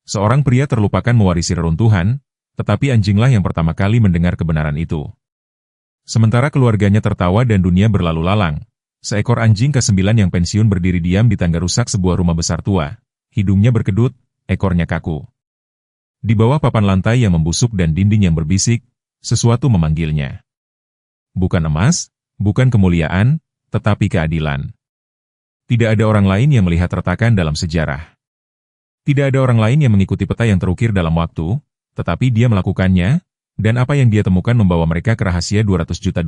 Seorang pria terlupakan mewarisi reruntuhan, tetapi anjinglah yang pertama kali mendengar kebenaran itu. Sementara keluarganya tertawa dan dunia berlalu lalang, seekor anjing ke-9 yang pensiun berdiri diam di tangga rusak sebuah rumah besar tua. Hidungnya berkedut, ekornya kaku. Di bawah papan lantai yang membusuk dan dinding yang berbisik, sesuatu memanggilnya. Bukan emas, bukan kemuliaan, tetapi keadilan. Tidak ada orang lain yang melihat retakan dalam sejarah. Tidak ada orang lain yang mengikuti peta yang terukir dalam waktu, tetapi dia melakukannya, dan apa yang dia temukan membawa mereka ke rahasia $200 juta,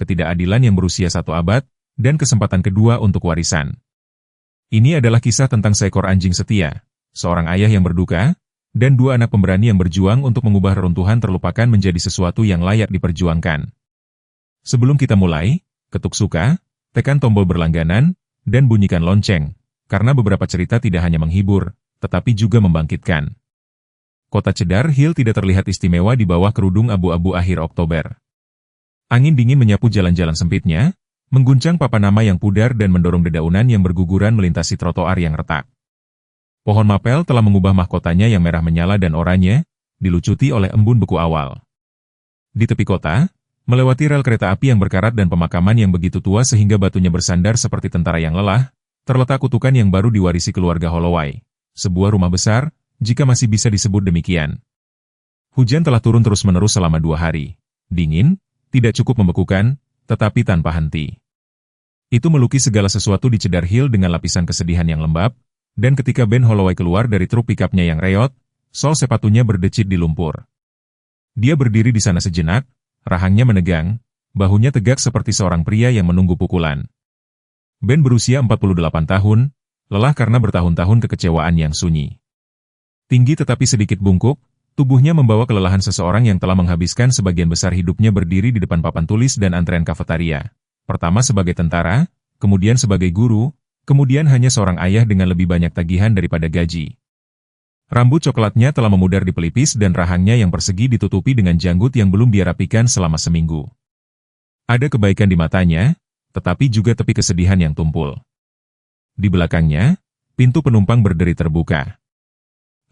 ketidakadilan yang berusia 1 abad, dan kesempatan kedua untuk warisan. Ini adalah kisah tentang seekor anjing setia, seorang ayah yang berduka, dan 2 anak pemberani yang berjuang untuk mengubah reruntuhan terlupakan menjadi sesuatu yang layak diperjuangkan. Sebelum kita mulai, ketuk suka, tekan tombol berlangganan, dan bunyikan lonceng, karena beberapa cerita tidak hanya menghibur, tetapi juga membangkitkan. Kota Cedar Hill tidak terlihat istimewa di bawah kerudung abu-abu akhir Oktober. Angin dingin menyapu jalan-jalan sempitnya, mengguncang papan nama yang pudar dan mendorong dedaunan yang berguguran melintasi trotoar yang retak. Pohon mapel telah mengubah mahkotanya yang merah menyala dan oranye, dilucuti oleh embun beku awal. Di tepi kota, melewati rel kereta api yang berkarat dan pemakaman yang begitu tua sehingga batunya bersandar seperti tentara yang lelah, terletak kutukan yang baru diwarisi keluarga Holloway. Sebuah rumah besar, jika masih bisa disebut demikian. Hujan telah turun terus-menerus selama 2 hari. Dingin, tidak cukup membekukan, tetapi tanpa henti. Itu melukis segala sesuatu di Cedar Hill dengan lapisan kesedihan yang lembab, dan ketika Ben Holloway keluar dari truk pikapnya yang reot, sol sepatunya berdecit di lumpur. Dia berdiri di sana sejenak, rahangnya menegang, bahunya tegak seperti seorang pria yang menunggu pukulan. Ben berusia 48 tahun, lelah karena bertahun-tahun kekecewaan yang sunyi. Tinggi tetapi sedikit bungkuk, tubuhnya membawa kelelahan seseorang yang telah menghabiskan sebagian besar hidupnya berdiri di depan papan tulis dan antrean kafetaria. Pertama sebagai tentara, kemudian sebagai guru, kemudian hanya seorang ayah dengan lebih banyak tagihan daripada gaji. Rambut coklatnya telah memudar di pelipis dan rahangnya yang persegi ditutupi dengan janggut yang belum dia rapikan selama seminggu. Ada kebaikan di matanya, tetapi juga tepi kesedihan yang tumpul. Di belakangnya, pintu penumpang berderi terbuka.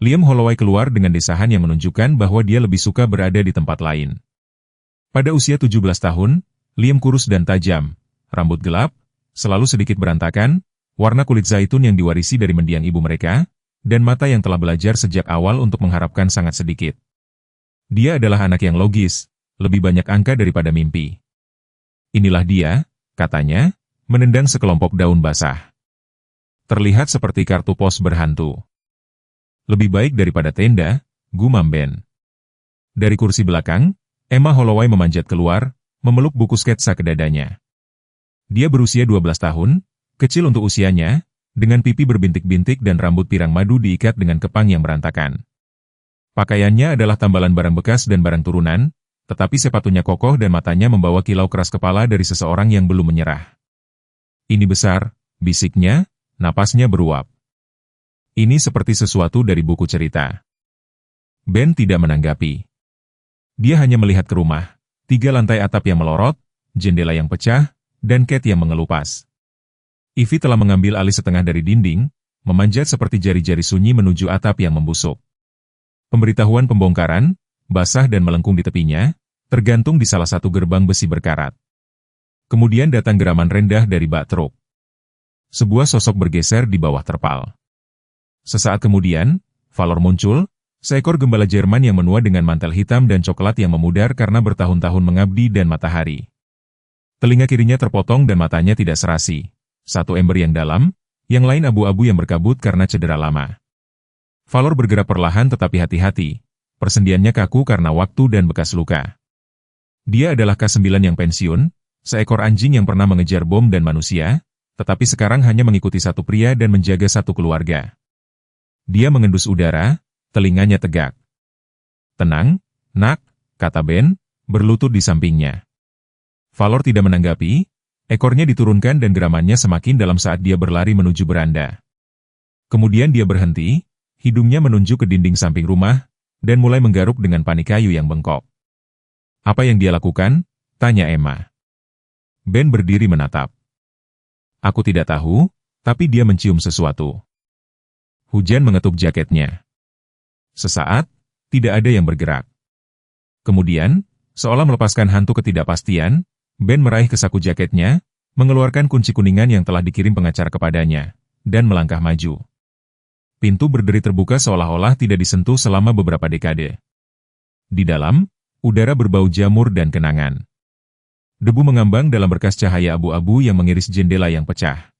Liam Holloway keluar dengan desahan yang menunjukkan bahwa dia lebih suka berada di tempat lain. Pada usia 17 tahun, Liam kurus dan tajam, rambut gelap, selalu sedikit berantakan, warna kulit zaitun yang diwarisi dari mendiang ibu mereka, dan mata yang telah belajar sejak awal untuk mengharapkan sangat sedikit. Dia adalah anak yang logis, lebih banyak angka daripada mimpi. Inilah dia, katanya, menendang sekelompok daun basah. Terlihat seperti kartu pos berhantu. Lebih baik daripada tenda, gumam Ben. Dari kursi belakang, Emma Holloway memanjat keluar, memeluk buku sketsa ke dadanya. Dia berusia 12 tahun, kecil untuk usianya, dengan pipi berbintik-bintik dan rambut pirang madu diikat dengan kepang yang berantakan. Pakaiannya adalah tambalan barang bekas dan barang turunan, tetapi sepatunya kokoh dan matanya membawa kilau keras kepala dari seseorang yang belum menyerah. Ini besar, bisiknya, napasnya beruap. Ini seperti sesuatu dari buku cerita. Ben tidak menanggapi. Dia hanya melihat ke rumah, 3 lantai atap yang melorot, jendela yang pecah, dan Kate yang mengelupas. Ivy telah mengambil alih setengah dari dinding, memanjat seperti jari-jari sunyi menuju atap yang membusuk. Pemberitahuan pembongkaran, basah dan melengkung di tepinya, tergantung di salah satu gerbang besi berkarat. Kemudian datang geraman rendah dari bak truk. Sebuah sosok bergeser di bawah terpal. Sesaat kemudian, Valor muncul, seekor gembala Jerman yang menua dengan mantel hitam dan coklat yang memudar karena bertahun-tahun mengabdi dan matahari. Telinga kirinya terpotong dan matanya tidak serasi. Satu ember yang dalam, yang lain abu-abu yang berkabut karena cedera lama. Valor bergerak perlahan tetapi hati-hati. Persendiannya kaku karena waktu dan bekas luka. Dia adalah K9 yang pensiun, seekor anjing yang pernah mengejar bom dan manusia, tetapi sekarang hanya mengikuti satu pria dan menjaga satu keluarga. Dia mengendus udara, telinganya tegak. "Tenang, nak," kata Ben, berlutut di sampingnya. Valor tidak menanggapi, ekornya diturunkan dan geramannya semakin dalam saat dia berlari menuju beranda. Kemudian dia berhenti, hidungnya menunjuk ke dinding samping rumah, dan mulai menggaruk dengan panik kayu yang bengkok. "Apa yang dia lakukan?" tanya Emma. Ben berdiri menatap. "Aku tidak tahu, tapi dia mencium sesuatu." Hujan mengetuk jaketnya. Sesaat, tidak ada yang bergerak. Kemudian, seolah melepaskan hantu ketidakpastian, Ben meraih ke saku jaketnya, mengeluarkan kunci kuningan yang telah dikirim pengacara kepadanya, dan melangkah maju. Pintu berderi terbuka seolah-olah tidak disentuh selama beberapa dekade. Di dalam, udara berbau jamur dan kenangan. Debu mengambang dalam berkas cahaya abu-abu yang mengiris jendela yang pecah.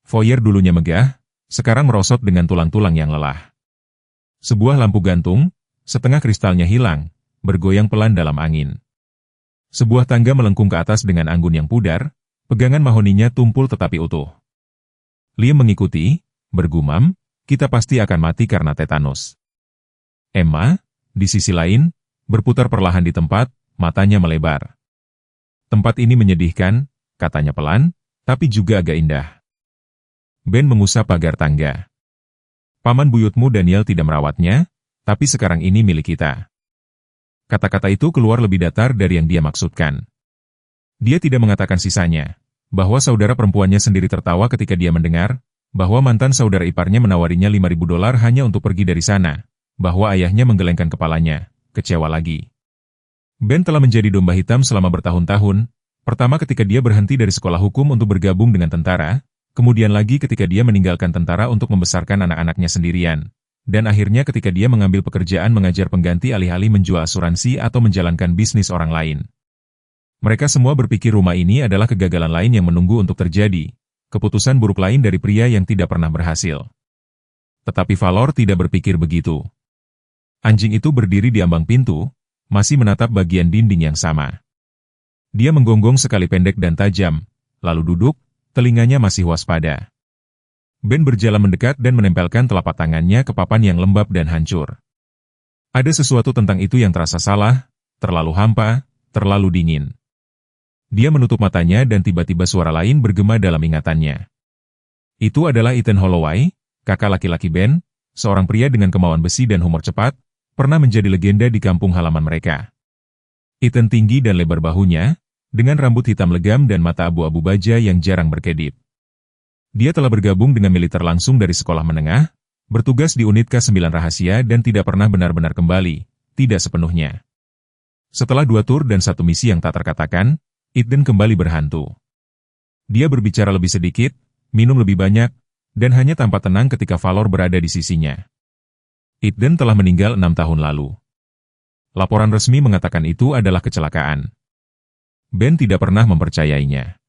Foyer dulunya megah, sekarang merosot dengan tulang-tulang yang lelah. Sebuah lampu gantung, setengah kristalnya hilang, bergoyang pelan dalam angin. Sebuah tangga melengkung ke atas dengan anggun yang pudar, pegangan mahoninya tumpul tetapi utuh. Liam mengikuti, bergumam, kita pasti akan mati karena tetanus. Emma, di sisi lain, berputar perlahan di tempat, matanya melebar. Tempat ini menyedihkan, katanya pelan, tapi juga agak indah. Ben mengusap pagar tangga. Paman buyutmu Daniel tidak merawatnya, tapi sekarang ini milik kita. Kata-kata itu keluar lebih datar dari yang dia maksudkan. Dia tidak mengatakan sisanya, bahwa saudara perempuannya sendiri tertawa ketika dia mendengar, bahwa mantan saudara iparnya menawarinya $5.000 hanya untuk pergi dari sana, bahwa ayahnya menggelengkan kepalanya, kecewa lagi. Ben telah menjadi domba hitam selama bertahun-tahun, pertama ketika dia berhenti dari sekolah hukum untuk bergabung dengan tentara, kemudian lagi ketika dia meninggalkan tentara untuk membesarkan anak-anaknya sendirian, dan akhirnya ketika dia mengambil pekerjaan mengajar pengganti alih-alih menjual asuransi atau menjalankan bisnis orang lain. Mereka semua berpikir rumah ini adalah kegagalan lain yang menunggu untuk terjadi, keputusan buruk lain dari pria yang tidak pernah berhasil. Tetapi Valor tidak berpikir begitu. Anjing itu berdiri di ambang pintu, masih menatap bagian dinding yang sama. Dia menggonggong sekali pendek dan tajam, lalu duduk, telinganya masih waspada. Ben berjalan mendekat dan menempelkan telapak tangannya ke papan yang lembab dan hancur. Ada sesuatu tentang itu yang terasa salah, terlalu hampa, terlalu dingin. Dia menutup matanya dan tiba-tiba suara lain bergema dalam ingatannya. Itu adalah Ethan Holloway, kakak laki-laki Ben, seorang pria dengan kemauan besi dan humor cepat, pernah menjadi legenda di kampung halaman mereka. Ethan tinggi dan lebar bahunya, dengan rambut hitam legam dan mata abu-abu baja yang jarang berkedip. Dia telah bergabung dengan militer langsung dari sekolah menengah, bertugas di unit K9 rahasia dan tidak pernah benar-benar kembali, tidak sepenuhnya. Setelah 2 tur dan 1 misi yang tak terkatakan, Ethan kembali berhantu. Dia berbicara lebih sedikit, minum lebih banyak, dan hanya tampak tenang ketika Valor berada di sisinya. Ethan telah meninggal 6 tahun lalu. Laporan resmi mengatakan itu adalah kecelakaan. Ben tidak pernah mempercayainya.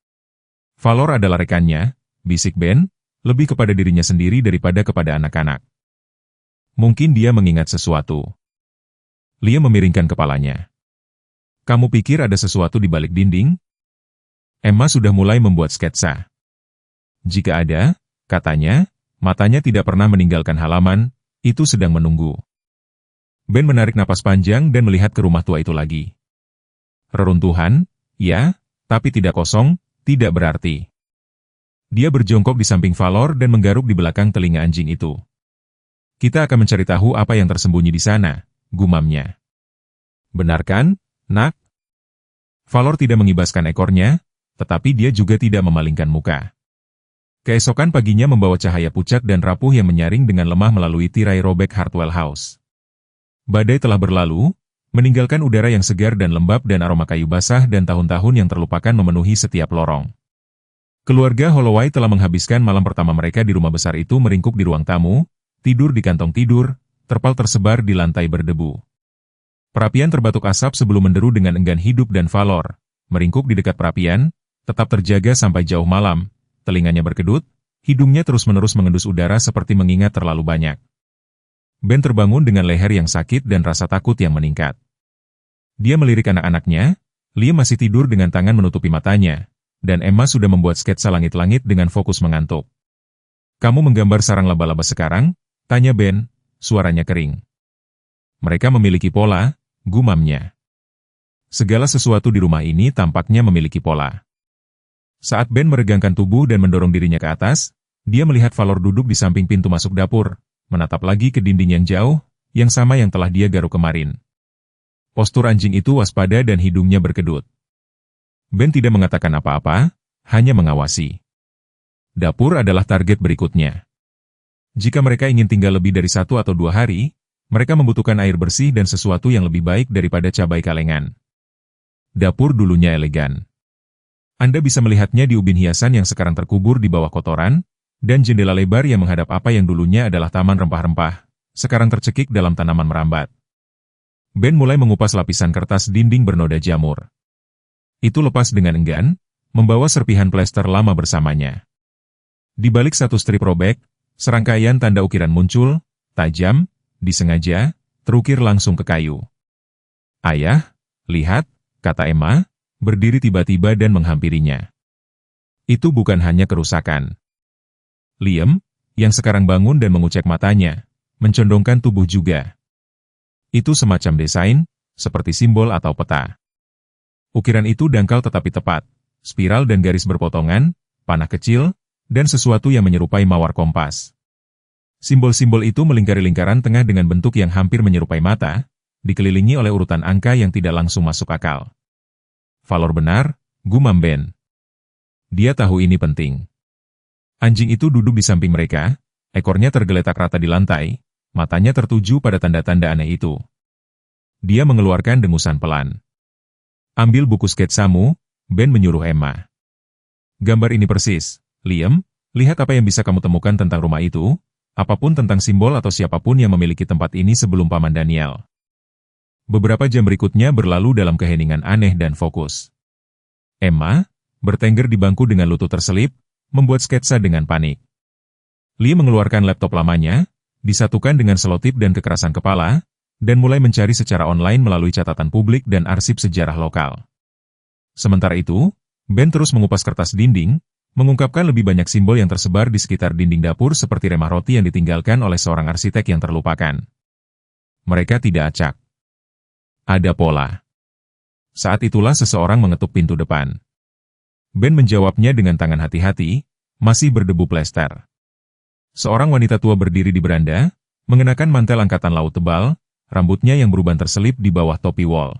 Valor adalah rekannya, bisik Ben, lebih kepada dirinya sendiri daripada kepada anak-anak. Mungkin dia mengingat sesuatu. Liam memiringkan kepalanya. Kamu pikir ada sesuatu di balik dinding? Emma sudah mulai membuat sketsa. Jika ada, katanya, matanya tidak pernah meninggalkan halaman, itu sedang menunggu. Ben menarik napas panjang dan melihat ke rumah tua itu lagi. Reruntuhan, ya, tapi tidak kosong, tidak berarti. Dia berjongkok di samping Valor dan menggaruk di belakang telinga anjing itu. Kita akan mencari tahu apa yang tersembunyi di sana, gumamnya. Benar kan, nak? Valor tidak mengibaskan ekornya, tetapi dia juga tidak memalingkan muka. Keesokan paginya membawa cahaya pucat dan rapuh yang menyaring dengan lemah melalui tirai robek Hartwell House. Badai telah berlalu, meninggalkan udara yang segar dan lembab dan aroma kayu basah dan tahun-tahun yang terlupakan memenuhi setiap lorong. Keluarga Holloway telah menghabiskan malam pertama mereka di rumah besar itu meringkuk di ruang tamu, tidur di kantong tidur, terpal tersebar di lantai berdebu. Perapian terbatuk asap sebelum menderu dengan enggan hidup dan Valor, meringkuk di dekat perapian, tetap terjaga sampai jauh malam, telinganya berkedut, hidungnya terus-menerus mengendus udara seperti mengingat terlalu banyak. Ben terbangun dengan leher yang sakit dan rasa takut yang meningkat. Dia melirik anak-anaknya, Liam masih tidur dengan tangan menutupi matanya, dan Emma sudah membuat sketsa langit-langit dengan fokus mengantuk. Kamu menggambar sarang laba-laba sekarang? Tanya Ben, suaranya kering. Mereka memiliki pola, gumamnya. Segala sesuatu di rumah ini tampaknya memiliki pola. Saat Ben meregangkan tubuh dan mendorong dirinya ke atas, dia melihat Valor duduk di samping pintu masuk dapur, menatap lagi ke dinding yang jauh, yang sama yang telah dia garuk kemarin. Postur anjing itu waspada dan hidungnya berkedut. Ben tidak mengatakan apa-apa, hanya mengawasi. Dapur adalah target berikutnya. Jika mereka ingin tinggal lebih dari 1 atau 2 hari, Mereka membutuhkan air bersih dan sesuatu yang lebih baik daripada cabai kalengan. Dapur dulunya elegan. Anda bisa melihatnya di ubin hiasan yang sekarang terkubur di bawah kotoran, dan jendela lebar yang menghadap apa yang dulunya adalah taman rempah-rempah, sekarang tercekik dalam tanaman merambat. Ben mulai mengupas lapisan kertas dinding bernoda jamur. Itu lepas dengan enggan, membawa serpihan plester lama bersamanya. Di balik satu strip robek, serangkaian tanda ukiran muncul, tajam, disengaja, terukir langsung ke kayu. "Ayah, lihat," kata Emma, berdiri tiba-tiba dan menghampirinya. Itu bukan hanya kerusakan. Liam, yang sekarang bangun dan mengucek matanya, mencondongkan tubuh juga. Itu semacam desain, seperti simbol atau peta. Ukiran itu dangkal tetapi tepat, spiral dan garis berpotongan, panah kecil, dan sesuatu yang menyerupai mawar kompas. Simbol-simbol itu melingkari lingkaran tengah dengan bentuk yang hampir menyerupai mata, dikelilingi oleh urutan angka yang tidak langsung masuk akal. "Valor benar," gumam Ben. Dia tahu ini penting. Anjing itu duduk di samping mereka, ekornya tergeletak rata di lantai, matanya tertuju pada tanda-tanda aneh itu. Dia mengeluarkan dengusan pelan. "Ambil buku sketsamu," Ben menyuruh Emma. "Gambar ini persis, Liam, lihat apa yang bisa kamu temukan tentang rumah itu, apapun tentang simbol atau siapapun yang memiliki tempat ini sebelum Paman Daniel." Beberapa jam berikutnya berlalu dalam keheningan aneh dan fokus. Emma, bertengger di bangku dengan lutut terselip, membuat sketsa dengan panik. Lee mengeluarkan laptop lamanya, disatukan dengan selotip dan kekerasan kepala, dan mulai mencari secara online melalui catatan publik dan arsip sejarah lokal. Sementara itu, Ben terus mengupas kertas dinding, mengungkapkan lebih banyak simbol yang tersebar di sekitar dinding dapur seperti remah roti yang ditinggalkan oleh seorang arsitek yang terlupakan. Mereka tidak acak. Ada pola. Saat itulah seseorang mengetuk pintu depan. Ben menjawabnya dengan tangan hati-hati, masih berdebu plester. Seorang wanita tua berdiri di beranda, mengenakan mantel angkatan laut tebal, rambutnya yang beruban terselip di bawah topi wol.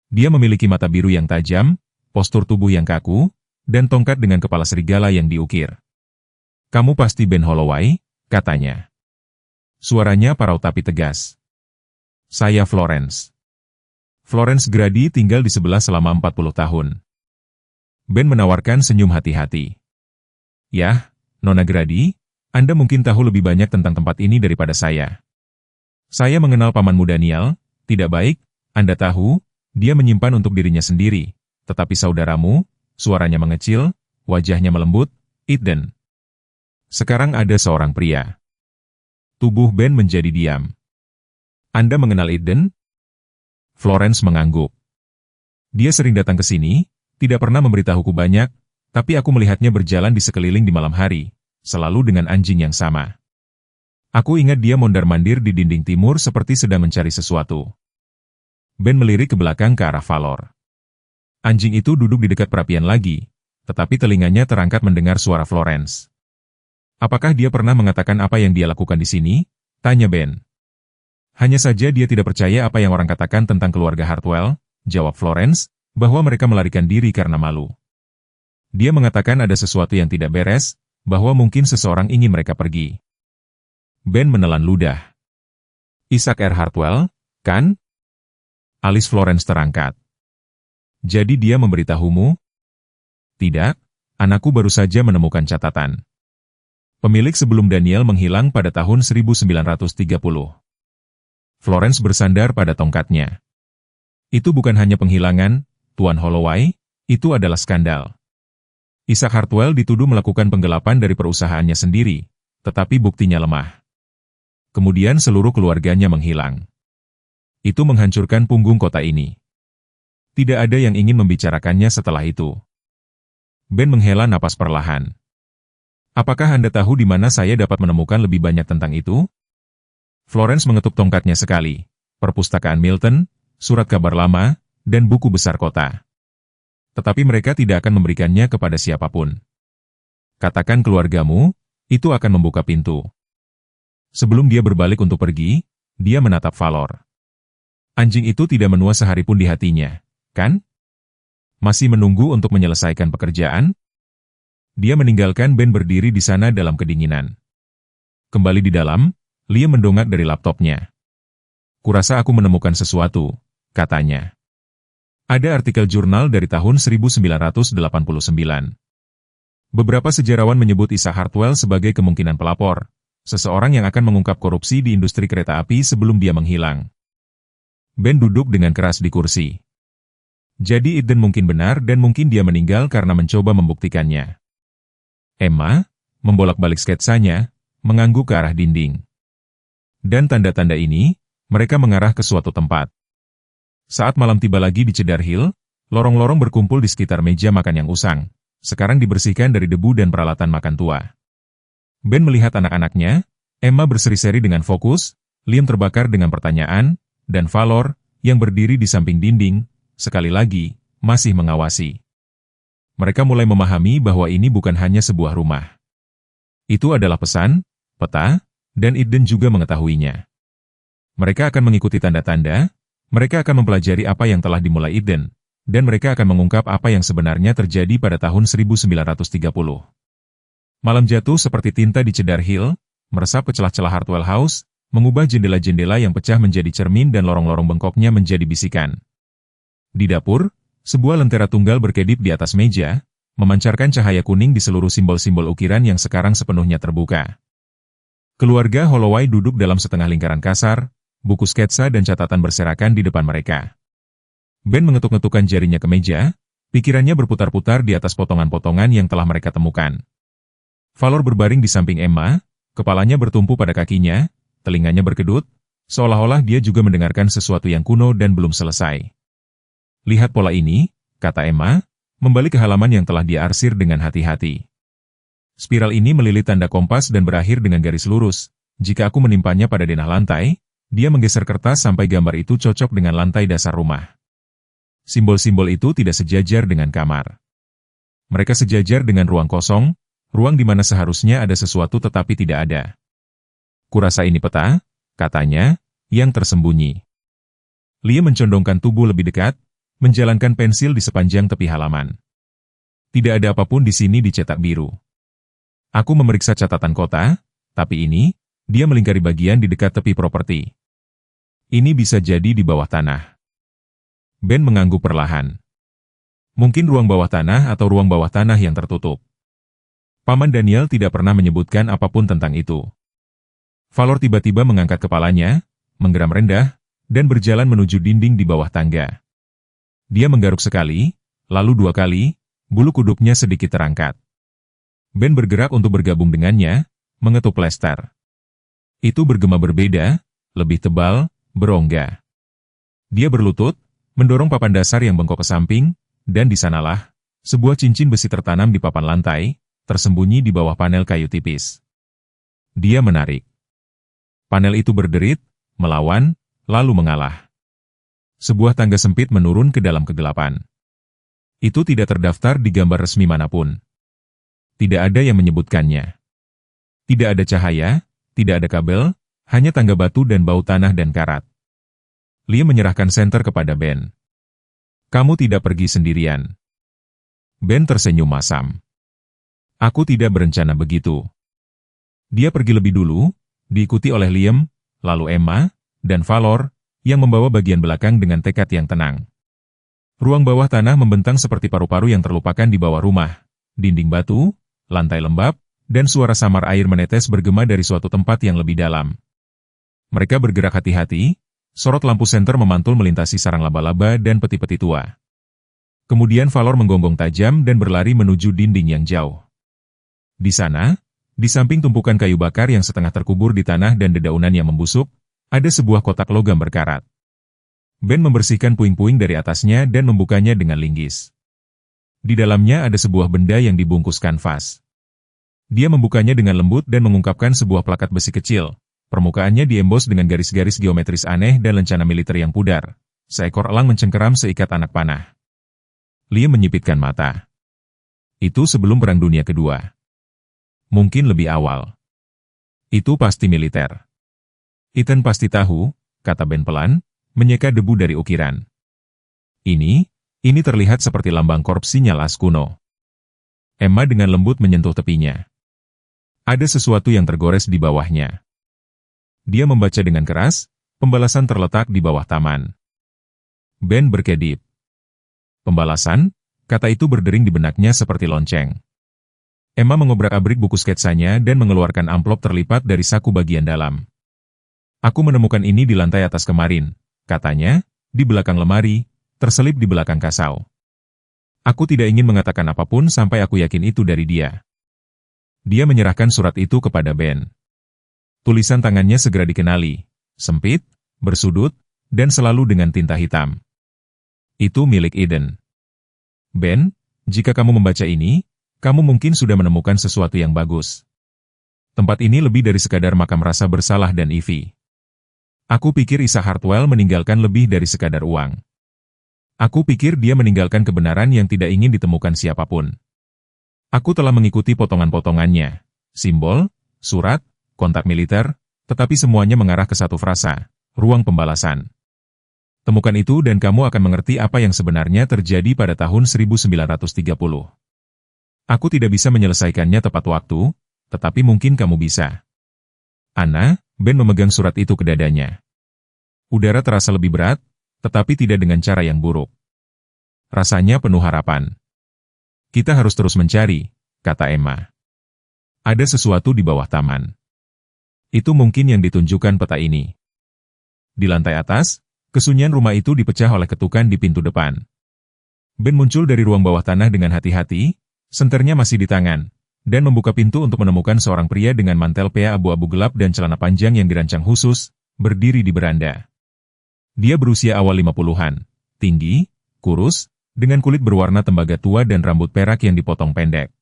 Dia memiliki mata biru yang tajam, postur tubuh yang kaku, dan tongkat dengan kepala serigala yang diukir. "Kamu pasti Ben Holloway," katanya. Suaranya parau tapi tegas. "Saya Florence. Florence Grady tinggal di sebelah selama 40 tahun. Ben menawarkan senyum hati-hati. "Yah, Nona Grady, Anda mungkin tahu lebih banyak tentang tempat ini daripada saya. Saya mengenal pamanmu Daniel, tidak baik, Anda tahu, dia menyimpan untuk dirinya sendiri, tetapi saudaramu," suaranya mengecil, wajahnya melembut, "Eden." Sekarang ada seorang pria. Tubuh Ben menjadi diam. "Anda mengenal Eden?" Florence mengangguk. "Dia sering datang ke sini, tidak pernah memberitahuku banyak, tapi aku melihatnya berjalan di sekeliling di malam hari, selalu dengan anjing yang sama. Aku ingat dia mondar-mandir di dinding timur seperti sedang mencari sesuatu." Ben melirik ke belakang ke arah Valor. Anjing itu duduk di dekat perapian lagi, tetapi telinganya terangkat mendengar suara Florence. "Apakah dia pernah mengatakan apa yang dia lakukan di sini?" tanya Ben. "Hanya saja dia tidak percaya apa yang orang katakan tentang keluarga Hartwell," jawab Florence, "bahwa mereka melarikan diri karena malu. Dia mengatakan ada sesuatu yang tidak beres, bahwa mungkin seseorang ingin mereka pergi." Ben menelan ludah. "Isaac R. Hartwell, kan?" Alis Florence terangkat. "Jadi dia memberitahumu?" "Tidak, anakku baru saja menemukan catatan. Pemilik sebelum Daniel menghilang pada tahun 1930. Florence bersandar pada tongkatnya. "Itu bukan hanya penghilangan, Tuan Holloway, itu adalah skandal. Isaac Hartwell dituduh melakukan penggelapan dari perusahaannya sendiri, tetapi buktinya lemah. Kemudian seluruh keluarganya menghilang. Itu menghancurkan punggung kota ini. Tidak ada yang ingin membicarakannya setelah itu." Ben menghela napas perlahan. "Apakah Anda tahu di mana saya dapat menemukan lebih banyak tentang itu?" Florence mengetuk tongkatnya sekali. "Perpustakaan Milton, surat kabar lama, dan buku besar kota. Tetapi mereka tidak akan memberikannya kepada siapapun. Katakan keluargamu, itu akan membuka pintu." Sebelum dia berbalik untuk pergi, dia menatap Valor. "Anjing itu tidak menua sehari pun di hatinya, kan? Masih menunggu untuk menyelesaikan pekerjaan?" Dia meninggalkan Ben berdiri di sana dalam kedinginan. Kembali di dalam, Liam mendongak dari laptopnya. Kurasa aku menemukan sesuatu, katanya. Ada artikel jurnal dari tahun 1989. Beberapa sejarawan menyebut Isaac Hartwell sebagai kemungkinan pelapor, seseorang yang akan mengungkap korupsi di industri kereta api sebelum dia menghilang. Ben duduk dengan keras di kursi. Jadi Eden mungkin benar dan mungkin dia meninggal karena mencoba membuktikannya. Emma, membolak-balik sketsanya, mengangguk ke arah dinding. Dan tanda-tanda ini, mereka mengarah ke suatu tempat. Saat malam tiba lagi di Cedar Hill, lorong-lorong berkumpul di sekitar meja makan yang usang, sekarang dibersihkan dari debu dan peralatan makan tua. Ben melihat anak-anaknya, Emma berseri-seri dengan fokus, Liam terbakar dengan pertanyaan, dan Valor, yang berdiri di samping dinding, sekali lagi, masih mengawasi. Mereka mulai memahami bahwa ini bukan hanya sebuah rumah. Itu adalah pesan, peta, dan Eden juga mengetahuinya. Mereka akan mengikuti tanda-tanda, mereka akan mempelajari apa yang telah dimulai Eden, dan mereka akan mengungkap apa yang sebenarnya terjadi pada tahun 1930. Malam jatuh seperti tinta di Cedar Hill, meresap ke celah-celah Hartwell House, mengubah jendela-jendela yang pecah menjadi cermin dan lorong-lorong bengkoknya menjadi bisikan. Di dapur, sebuah lentera tunggal berkedip di atas meja, memancarkan cahaya kuning di seluruh simbol-simbol ukiran yang sekarang sepenuhnya terbuka. Keluarga Holloway duduk dalam setengah lingkaran kasar, buku sketsa dan catatan berserakan di depan mereka. Ben mengetuk-ngetukkan jarinya ke meja, pikirannya berputar-putar di atas potongan-potongan yang telah mereka temukan. Valor berbaring di samping Emma, kepalanya bertumpu pada kakinya, telinganya berkedut, seolah-olah dia juga mendengarkan sesuatu yang kuno dan belum selesai. Lihat pola ini, kata Emma, membalik ke halaman yang telah dia arsir dengan hati-hati. Spiral ini melilit tanda kompas dan berakhir dengan garis lurus. Jika aku menimpanya pada denah lantai, dia menggeser kertas sampai gambar itu cocok dengan lantai dasar rumah. Simbol-simbol itu tidak sejajar dengan kamar. Mereka sejajar dengan ruang kosong, ruang di mana seharusnya ada sesuatu tetapi tidak ada. Kurasa ini peta, katanya, yang tersembunyi. Liam mencondongkan tubuh lebih dekat, menjalankan pensil di sepanjang tepi halaman. Tidak ada apapun di sini dicetak biru. Aku memeriksa catatan kota, tapi ini, dia melingkari bagian di dekat tepi properti. Ini bisa jadi di bawah tanah. Ben mengangguk perlahan. Mungkin ruang bawah tanah atau ruang bawah tanah yang tertutup. Paman Daniel tidak pernah menyebutkan apapun tentang itu. Valor tiba-tiba mengangkat kepalanya, menggeram rendah, dan berjalan menuju dinding di bawah tangga. Dia menggaruk sekali, lalu 2 kali, bulu kuduknya sedikit terangkat. Ben bergerak untuk bergabung dengannya, mengetuk plester. Itu bergema berbeda, lebih tebal, berongga. Dia berlutut, mendorong papan dasar yang bengkok ke samping, dan di sanalah, sebuah cincin besi tertanam di papan lantai, tersembunyi di bawah panel kayu tipis. Dia menarik. Panel itu berderit, melawan, lalu mengalah. Sebuah tangga sempit menurun ke dalam kegelapan. Itu tidak terdaftar di gambar resmi manapun. Tidak ada yang menyebutkannya. Tidak ada cahaya, tidak ada kabel, hanya tangga batu dan bau tanah dan karat. Liam menyerahkan senter kepada Ben. Kamu tidak pergi sendirian. Ben tersenyum masam. Aku tidak berencana begitu. Dia pergi lebih dulu, diikuti oleh Liam, lalu Emma, dan Valor, yang membawa bagian belakang dengan tekad yang tenang. Ruang bawah tanah membentang seperti paru-paru yang terlupakan di bawah rumah. Dinding batu, lantai lembab, dan suara samar air menetes bergema dari suatu tempat yang lebih dalam. Mereka bergerak hati-hati, sorot lampu senter memantul melintasi sarang laba-laba dan peti-peti tua. Kemudian Valor menggonggong tajam dan berlari menuju dinding yang jauh. Di sana, di samping tumpukan kayu bakar yang setengah terkubur di tanah dan dedaunan yang membusuk, ada sebuah kotak logam berkarat. Ben membersihkan puing-puing dari atasnya dan membukanya dengan linggis. Di dalamnya ada sebuah benda yang dibungkus kanvas. Dia membukanya dengan lembut dan mengungkapkan sebuah plakat besi kecil. Permukaannya diembos dengan garis-garis geometris aneh dan lencana militer yang pudar. Seekor elang mencengkeram seikat anak panah. Liam menyipitkan mata. Itu sebelum Perang Dunia Kedua. Mungkin lebih awal. Itu pasti militer. Ethan pasti tahu, kata Ben pelan, menyeka debu dari ukiran. Ini terlihat seperti lambang korps Sinyalas kuno. Emma dengan lembut menyentuh tepinya. Ada sesuatu yang tergores di bawahnya. Dia membaca dengan keras, Pembalasan terletak di bawah taman. Ben berkedip. Pembalasan? Kata itu berdering di benaknya seperti lonceng. Emma mengobrak-abrik buku sketsanya dan mengeluarkan amplop terlipat dari saku bagian dalam. Aku menemukan ini di lantai atas kemarin, katanya, di belakang lemari, terselip di belakang kasau. Aku tidak ingin mengatakan apapun sampai aku yakin itu dari dia. Dia menyerahkan surat itu kepada Ben. Tulisan tangannya segera dikenali, sempit, bersudut, dan selalu dengan tinta hitam. Itu milik Eden. Ben, jika kamu membaca ini, kamu mungkin sudah menemukan sesuatu yang bagus. Tempat ini lebih dari sekadar makam rasa bersalah dan Ivy. Aku pikir Isa Hartwell meninggalkan lebih dari sekadar uang. Aku pikir dia meninggalkan kebenaran yang tidak ingin ditemukan siapapun. Aku telah mengikuti potongan-potongannya, simbol, surat, kontak militer, tetapi semuanya mengarah ke satu frasa, ruang pembalasan. Temukan itu dan kamu akan mengerti apa yang sebenarnya terjadi pada tahun 1930. Aku tidak bisa menyelesaikannya tepat waktu, tetapi mungkin kamu bisa. Anna, Ben memegang surat itu ke dadanya. Udara terasa lebih berat, tetapi tidak dengan cara yang buruk. Rasanya penuh harapan. Kita harus terus mencari, kata Emma. Ada sesuatu di bawah taman. Itu mungkin yang ditunjukkan peta ini. Di lantai atas, kesunyian rumah itu dipecah oleh ketukan di pintu depan. Ben muncul dari ruang bawah tanah dengan hati-hati, senternya masih di tangan, dan membuka pintu untuk menemukan seorang pria dengan mantel pea abu-abu gelap dan celana panjang yang dirancang khusus, berdiri di beranda. Dia berusia awal 50-an, tinggi, kurus, dengan kulit berwarna tembaga tua dan rambut perak yang dipotong pendek.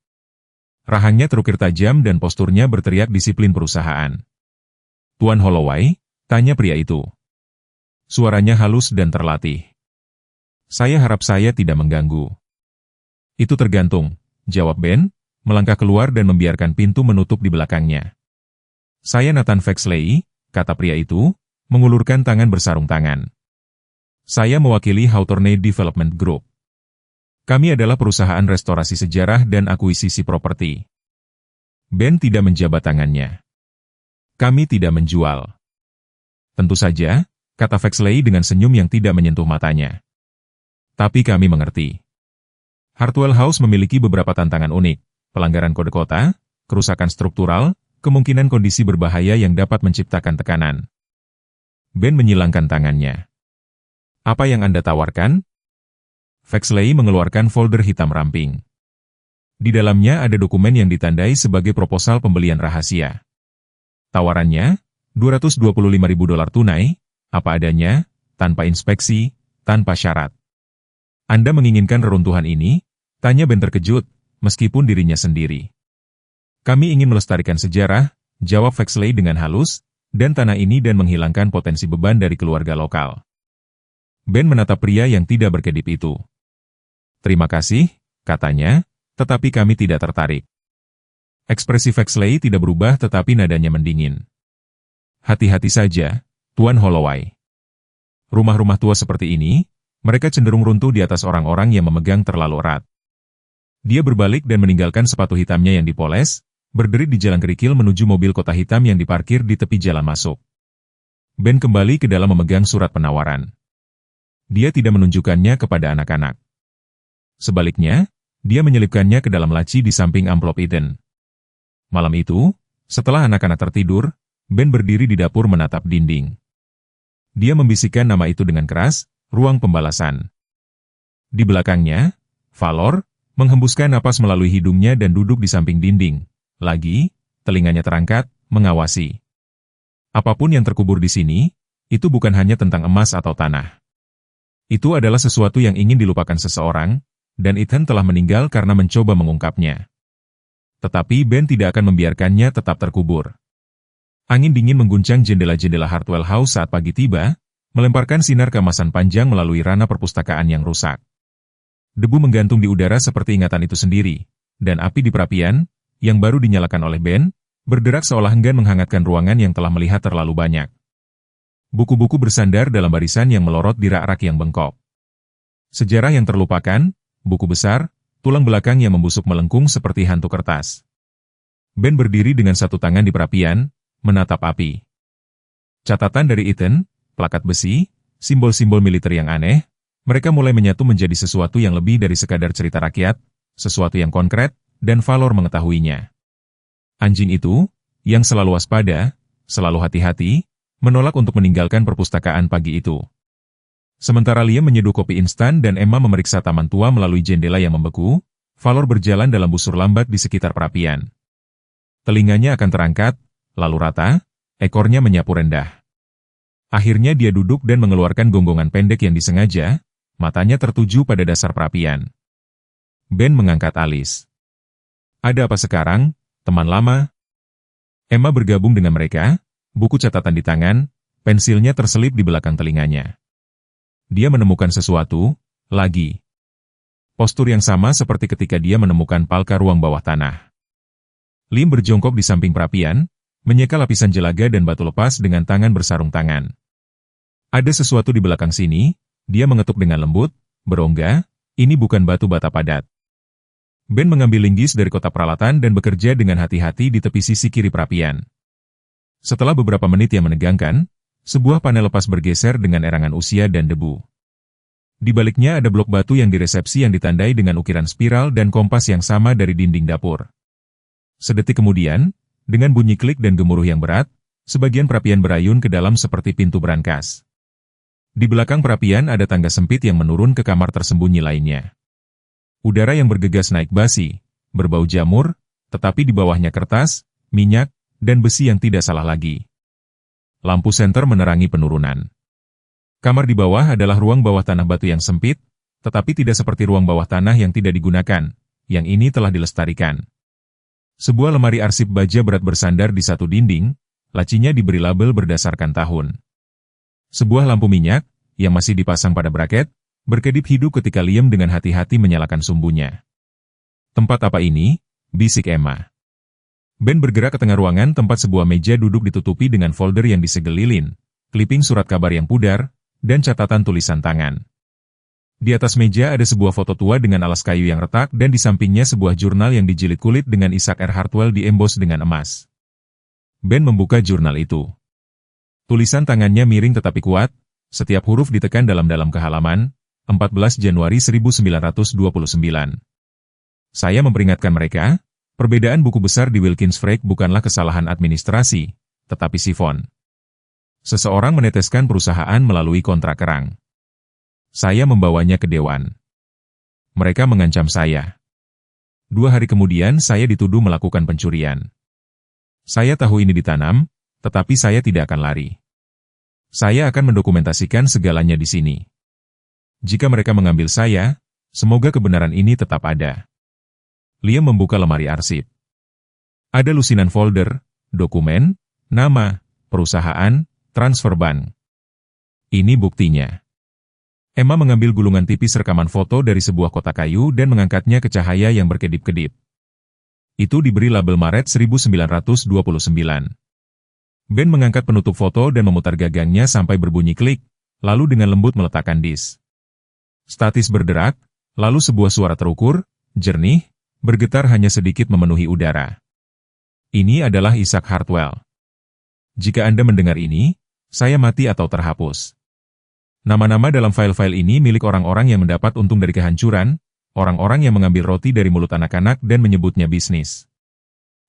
Rahangnya terukir tajam dan posturnya berteriak disiplin perusahaan. Tuan Holloway, tanya pria itu. Suaranya halus dan terlatih. Saya harap saya tidak mengganggu. Itu tergantung, jawab Ben, melangkah keluar dan membiarkan pintu menutup di belakangnya. Saya Nathan Vexley, kata pria itu, mengulurkan tangan bersarung tangan. Saya mewakili Hawthorne Development Group. Kami adalah perusahaan restorasi sejarah dan akuisisi properti. Ben tidak menjabat tangannya. Kami tidak menjual. Tentu saja, kata Vexley dengan senyum yang tidak menyentuh matanya. Tapi kami mengerti. Hartwell House memiliki beberapa tantangan unik, pelanggaran kode kota, kerusakan struktural, kemungkinan kondisi berbahaya yang dapat menciptakan tekanan. Ben menyilangkan tangannya. Apa yang Anda tawarkan? Vexley mengeluarkan folder hitam ramping. Di dalamnya ada dokumen yang ditandai sebagai proposal pembelian rahasia. Tawarannya, $225.000 tunai, apa adanya, tanpa inspeksi, tanpa syarat. Anda menginginkan reruntuhan ini? Tanya Ben terkejut, meskipun dirinya sendiri. Kami ingin melestarikan sejarah, jawab Vexley dengan halus, dan tanah ini dan menghilangkan potensi beban dari keluarga lokal. Ben menatap pria yang tidak berkedip itu. Terima kasih, katanya, tetapi kami tidak tertarik. Ekspresi Vexley tidak berubah tetapi nadanya mendingin. Hati-hati saja, Tuan Holloway. Rumah-rumah tua seperti ini, mereka cenderung runtuh di atas orang-orang yang memegang terlalu erat. Dia berbalik dan meninggalkan sepatu hitamnya yang dipoles, berdiri di jalan kerikil menuju mobil kota hitam yang diparkir di tepi jalan masuk. Ben kembali ke dalam memegang surat penawaran. Dia tidak menunjukkannya kepada anak-anak. Sebaliknya, dia menyelipkannya ke dalam laci di samping amplop Eden. Malam itu, setelah anak-anak tertidur, Ben berdiri di dapur menatap dinding. Dia membisikkan nama itu dengan keras, ruang pembalasan. Di belakangnya, Valor, menghembuskan napas melalui hidungnya dan duduk di samping dinding. Lagi, telinganya terangkat, mengawasi. Apapun yang terkubur di sini, itu bukan hanya tentang emas atau tanah. Itu adalah sesuatu yang ingin dilupakan seseorang, dan Ethan telah meninggal karena mencoba mengungkapnya. Tetapi Ben tidak akan membiarkannya tetap terkubur. Angin dingin mengguncang jendela-jendela Hartwell House saat pagi tiba, melemparkan sinar keemasan panjang melalui ranah perpustakaan yang rusak. Debu menggantung di udara seperti ingatan itu sendiri, dan api di perapian, yang baru dinyalakan oleh Ben, berderak seolah enggan menghangatkan ruangan yang telah melihat terlalu banyak. Buku-buku bersandar dalam barisan yang melorot di rak-rak yang bengkok. Sejarah yang terlupakan, buku besar, tulang belakang yang membusuk melengkung seperti hantu kertas. Ben berdiri dengan satu tangan di perapian, menatap api. Catatan dari Ethan, plakat besi, simbol-simbol militer yang aneh, mereka mulai menyatu menjadi sesuatu yang lebih dari sekadar cerita rakyat, sesuatu yang konkret, dan Valor mengetahuinya. Anjing itu, yang selalu waspada, selalu hati-hati, menolak untuk meninggalkan perpustakaan pagi itu. Sementara Liam menyeduh kopi instan dan Emma memeriksa taman tua melalui jendela yang membeku, Valor berjalan dalam busur lambat di sekitar perapian. Telinganya akan terangkat, lalu rata, ekornya menyapu rendah. Akhirnya dia duduk dan mengeluarkan gonggongan pendek yang disengaja, matanya tertuju pada dasar perapian. Ben mengangkat alis. Ada apa sekarang, teman lama? Emma bergabung dengan mereka, buku catatan di tangan, pensilnya terselip di belakang telinganya. Dia menemukan sesuatu, lagi. Postur yang sama seperti ketika dia menemukan palka ruang bawah tanah. Liam berjongkok di samping perapian, menyeka lapisan jelaga dan batu lepas dengan tangan bersarung tangan. Ada sesuatu di belakang sini, dia mengetuk dengan lembut, berongga, ini bukan batu bata padat. Ben mengambil linggis dari kotak peralatan dan bekerja dengan hati-hati di tepi sisi kiri perapian. Setelah beberapa menit yang menegangkan, sebuah panel lepas bergeser dengan erangan usia dan debu. Di baliknya ada blok batu yang diresepsi yang ditandai dengan ukiran spiral dan kompas yang sama dari dinding dapur. Sedetik kemudian, dengan bunyi klik dan gemuruh yang berat, sebagian perapian berayun ke dalam seperti pintu berangkas. Di belakang perapian ada tangga sempit yang menurun ke kamar tersembunyi lainnya. Udara yang bergegas naik basi, berbau jamur, tetapi di bawahnya kertas, minyak, dan besi yang tidak salah lagi. Lampu senter menerangi penurunan. Kamar di bawah adalah ruang bawah tanah batu yang sempit, tetapi tidak seperti ruang bawah tanah yang tidak digunakan, yang ini telah dilestarikan. Sebuah lemari arsip baja berat bersandar di satu dinding, lacinya diberi label berdasarkan tahun. Sebuah lampu minyak, yang masih dipasang pada braket, berkedip hidup ketika Liam dengan hati-hati menyalakan sumbunya. Tempat apa ini? Bisik Emma. Ben bergerak ke tengah ruangan tempat sebuah meja duduk ditutupi dengan folder yang disegel lilin, kliping surat kabar yang pudar, dan catatan tulisan tangan. Di atas meja ada sebuah foto tua dengan alas kayu yang retak dan di sampingnya sebuah jurnal yang dijilid kulit dengan Isaac R. Hartwell diembos dengan emas. Ben membuka jurnal itu. Tulisan tangannya miring tetapi kuat, setiap huruf ditekan dalam-dalam ke halaman, 14 Januari 1929. Saya memperingatkan mereka, perbedaan buku besar di Wilkins Frege bukanlah kesalahan administrasi, tetapi sifon. Seseorang meneteskan perusahaan melalui kontrak kerang. Saya membawanya ke dewan. Mereka mengancam saya. 2 hari kemudian saya dituduh melakukan pencurian. Saya tahu ini ditanam, tetapi saya tidak akan lari. Saya akan mendokumentasikan segalanya di sini. Jika mereka mengambil saya, semoga kebenaran ini tetap ada. Liam membuka lemari arsip. Ada lusinan folder, dokumen, nama, perusahaan, transfer bank. Ini buktinya. Emma mengambil gulungan tipis rekaman foto dari sebuah kotak kayu dan mengangkatnya ke cahaya yang berkedip-kedip. Itu diberi label Maret 1929. Ben mengangkat penutup foto dan memutar gagangnya sampai berbunyi klik, lalu dengan lembut meletakkan disk. Statis berderak, lalu sebuah suara terukur, jernih, bergetar hanya sedikit memenuhi udara. Ini adalah Isaac Hartwell. Jika Anda mendengar ini, saya mati atau terhapus. Nama-nama dalam file-file ini milik orang-orang yang mendapat untung dari kehancuran, orang-orang yang mengambil roti dari mulut anak-anak dan menyebutnya bisnis.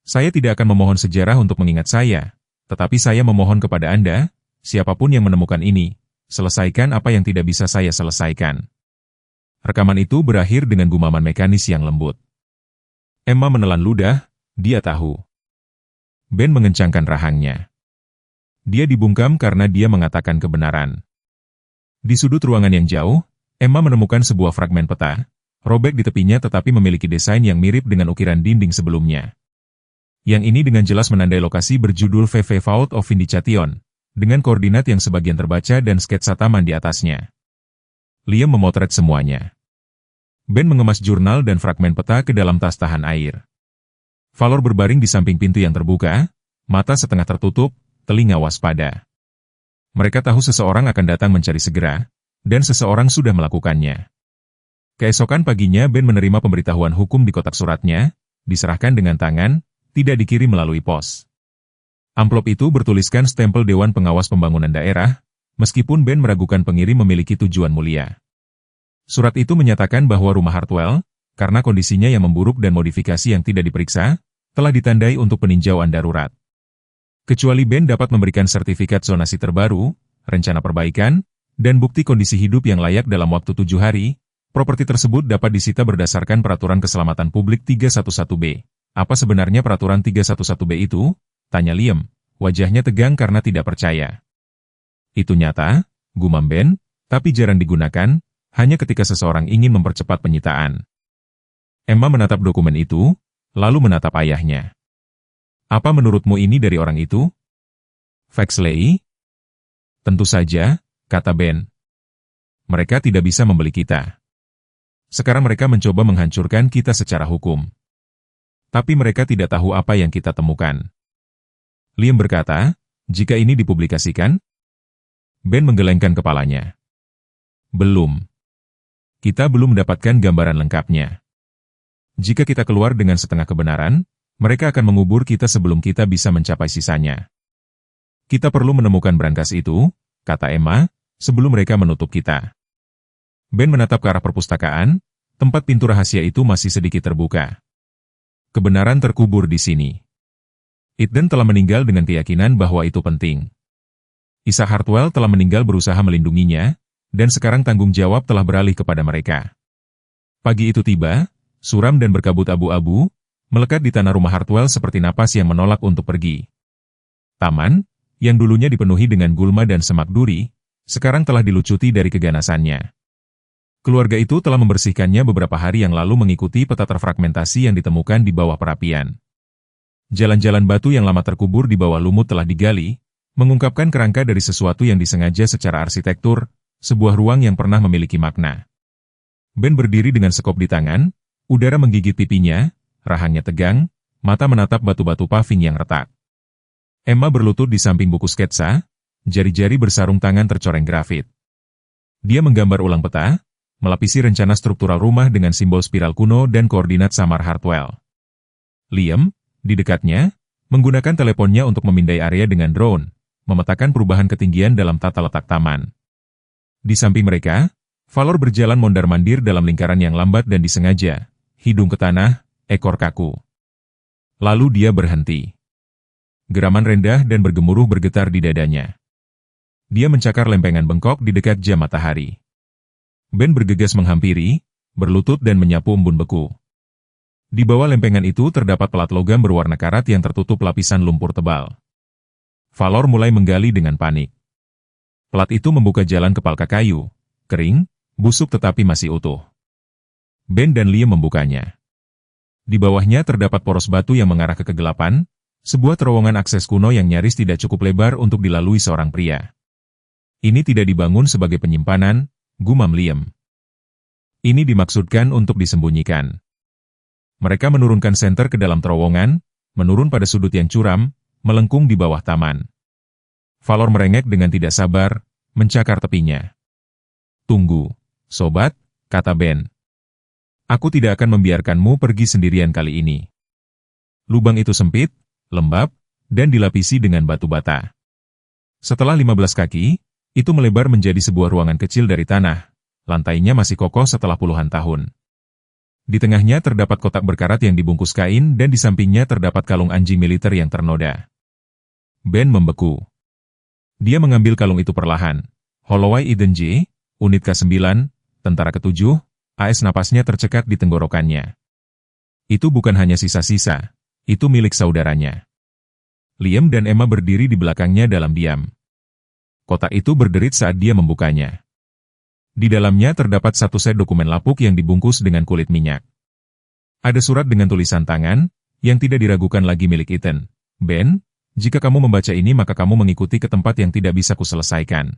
Saya tidak akan memohon sejarah untuk mengingat saya, tetapi saya memohon kepada Anda, siapapun yang menemukan ini, selesaikan apa yang tidak bisa saya selesaikan. Rekaman itu berakhir dengan gumaman mekanis yang lembut. Emma menelan ludah, dia tahu. Ben mengencangkan rahangnya. Dia dibungkam karena dia mengatakan kebenaran. Di sudut ruangan yang jauh, Emma menemukan sebuah fragmen peta, robek di tepinya tetapi memiliki desain yang mirip dengan ukiran dinding sebelumnya. Yang ini dengan jelas menandai lokasi berjudul VV Vault of Vindication, dengan koordinat yang sebagian terbaca dan sketsa taman di atasnya. Liam memotret semuanya. Ben mengemas jurnal dan fragmen peta ke dalam tas tahan air. Valor berbaring di samping pintu yang terbuka, mata setengah tertutup, telinga waspada. Mereka tahu seseorang akan datang mencari segera, dan seseorang sudah melakukannya. Keesokan paginya Ben menerima pemberitahuan hukum di kotak suratnya, diserahkan dengan tangan, tidak dikirim melalui pos. Amplop itu bertuliskan stempel Dewan Pengawas Pembangunan Daerah, meskipun Ben meragukan pengirim memiliki tujuan mulia. Surat itu menyatakan bahwa rumah Hartwell, karena kondisinya yang memburuk dan modifikasi yang tidak diperiksa, telah ditandai untuk peninjauan darurat. Kecuali Ben dapat memberikan sertifikat zonasi terbaru, rencana perbaikan, dan bukti kondisi hidup yang layak dalam waktu 7 hari, properti tersebut dapat disita berdasarkan Peraturan Keselamatan Publik 311B. Apa sebenarnya Peraturan 311B itu? Tanya Liam, wajahnya tegang karena tidak percaya. Itu nyata, gumam Ben, tapi jarang digunakan, hanya ketika seseorang ingin mempercepat penyitaan. Emma menatap dokumen itu, lalu menatap ayahnya. Apa menurutmu ini dari orang itu? Vexley? Tentu saja, kata Ben. Mereka tidak bisa membeli kita. Sekarang mereka mencoba menghancurkan kita secara hukum. Tapi mereka tidak tahu apa yang kita temukan. Liam berkata, jika ini dipublikasikan? Ben menggelengkan kepalanya. Belum. Kita belum mendapatkan gambaran lengkapnya. Jika kita keluar dengan setengah kebenaran, mereka akan mengubur kita sebelum kita bisa mencapai sisanya. Kita perlu menemukan brankas itu, kata Emma, sebelum mereka menutup kita. Ben menatap ke arah perpustakaan, tempat pintu rahasia itu masih sedikit terbuka. Kebenaran terkubur di sini. Eden telah meninggal dengan keyakinan bahwa itu penting. Isaac Hartwell telah meninggal berusaha melindunginya, dan sekarang tanggung jawab telah beralih kepada mereka. Pagi itu tiba, suram dan berkabut abu-abu, melekat di tanah rumah Hartwell seperti napas yang menolak untuk pergi. Taman, yang dulunya dipenuhi dengan gulma dan semak duri, sekarang telah dilucuti dari keganasannya. Keluarga itu telah membersihkannya beberapa hari yang lalu mengikuti peta terfragmentasi yang ditemukan di bawah perapian. Jalan-jalan batu yang lama terkubur di bawah lumut telah digali, mengungkapkan kerangka dari sesuatu yang disengaja secara arsitektur, sebuah ruang yang pernah memiliki makna. Ben berdiri dengan sekop di tangan, udara menggigit pipinya, rahangnya tegang, mata menatap batu-batu paving yang retak. Emma berlutut di samping buku sketsa, jari-jari bersarung tangan tercoreng grafit. Dia menggambar ulang peta, melapisi rencana struktural rumah dengan simbol spiral kuno dan koordinat samar Hartwell. Liam, di dekatnya, menggunakan teleponnya untuk memindai area dengan drone, memetakan perubahan ketinggian dalam tata letak taman. Di samping mereka, Valor berjalan mondar-mandir dalam lingkaran yang lambat dan disengaja, hidung ke tanah, ekor kaku. Lalu dia berhenti. Geraman rendah dan bergemuruh bergetar di dadanya. Dia mencakar lempengan bengkok di dekat jam matahari. Ben bergegas menghampiri, berlutut dan menyapu embun beku. Di bawah lempengan itu terdapat pelat logam berwarna karat yang tertutup lapisan lumpur tebal. Valor mulai menggali dengan panik. Pelat itu membuka jalan ke palka kayu, kering, busuk tetapi masih utuh. Ben dan Liam membukanya. Di bawahnya terdapat poros batu yang mengarah ke kegelapan, sebuah terowongan akses kuno yang nyaris tidak cukup lebar untuk dilalui seorang pria. Ini tidak dibangun sebagai penyimpanan, gumam Liam. Ini dimaksudkan untuk disembunyikan. Mereka menurunkan senter ke dalam terowongan, menurun pada sudut yang curam, melengkung di bawah taman. Valor merengek dengan tidak sabar, mencakar tepinya. Tunggu, sobat, kata Ben. Aku tidak akan membiarkanmu pergi sendirian kali ini. Lubang itu sempit, lembab, dan dilapisi dengan batu bata. Setelah 15 kaki, itu melebar menjadi sebuah ruangan kecil dari tanah, lantainya masih kokoh setelah puluhan tahun. Di tengahnya terdapat kotak berkarat yang dibungkus kain dan di sampingnya terdapat kalung anjing militer yang ternoda. Ben membeku. Dia mengambil kalung itu perlahan. Holloway Eden J, Unit K9, Tentara ke-7, AS napasnya tercekat di tenggorokannya. Itu bukan hanya sisa-sisa, itu milik saudaranya. Liam dan Emma berdiri di belakangnya dalam diam. Kotak itu berderit saat dia membukanya. Di dalamnya terdapat satu set dokumen lapuk yang dibungkus dengan kulit minyak. Ada surat dengan tulisan tangan, yang tidak diragukan lagi milik Ethan. Ben, jika kamu membaca ini maka kamu mengikuti ke tempat yang tidak bisa kuselesaikan.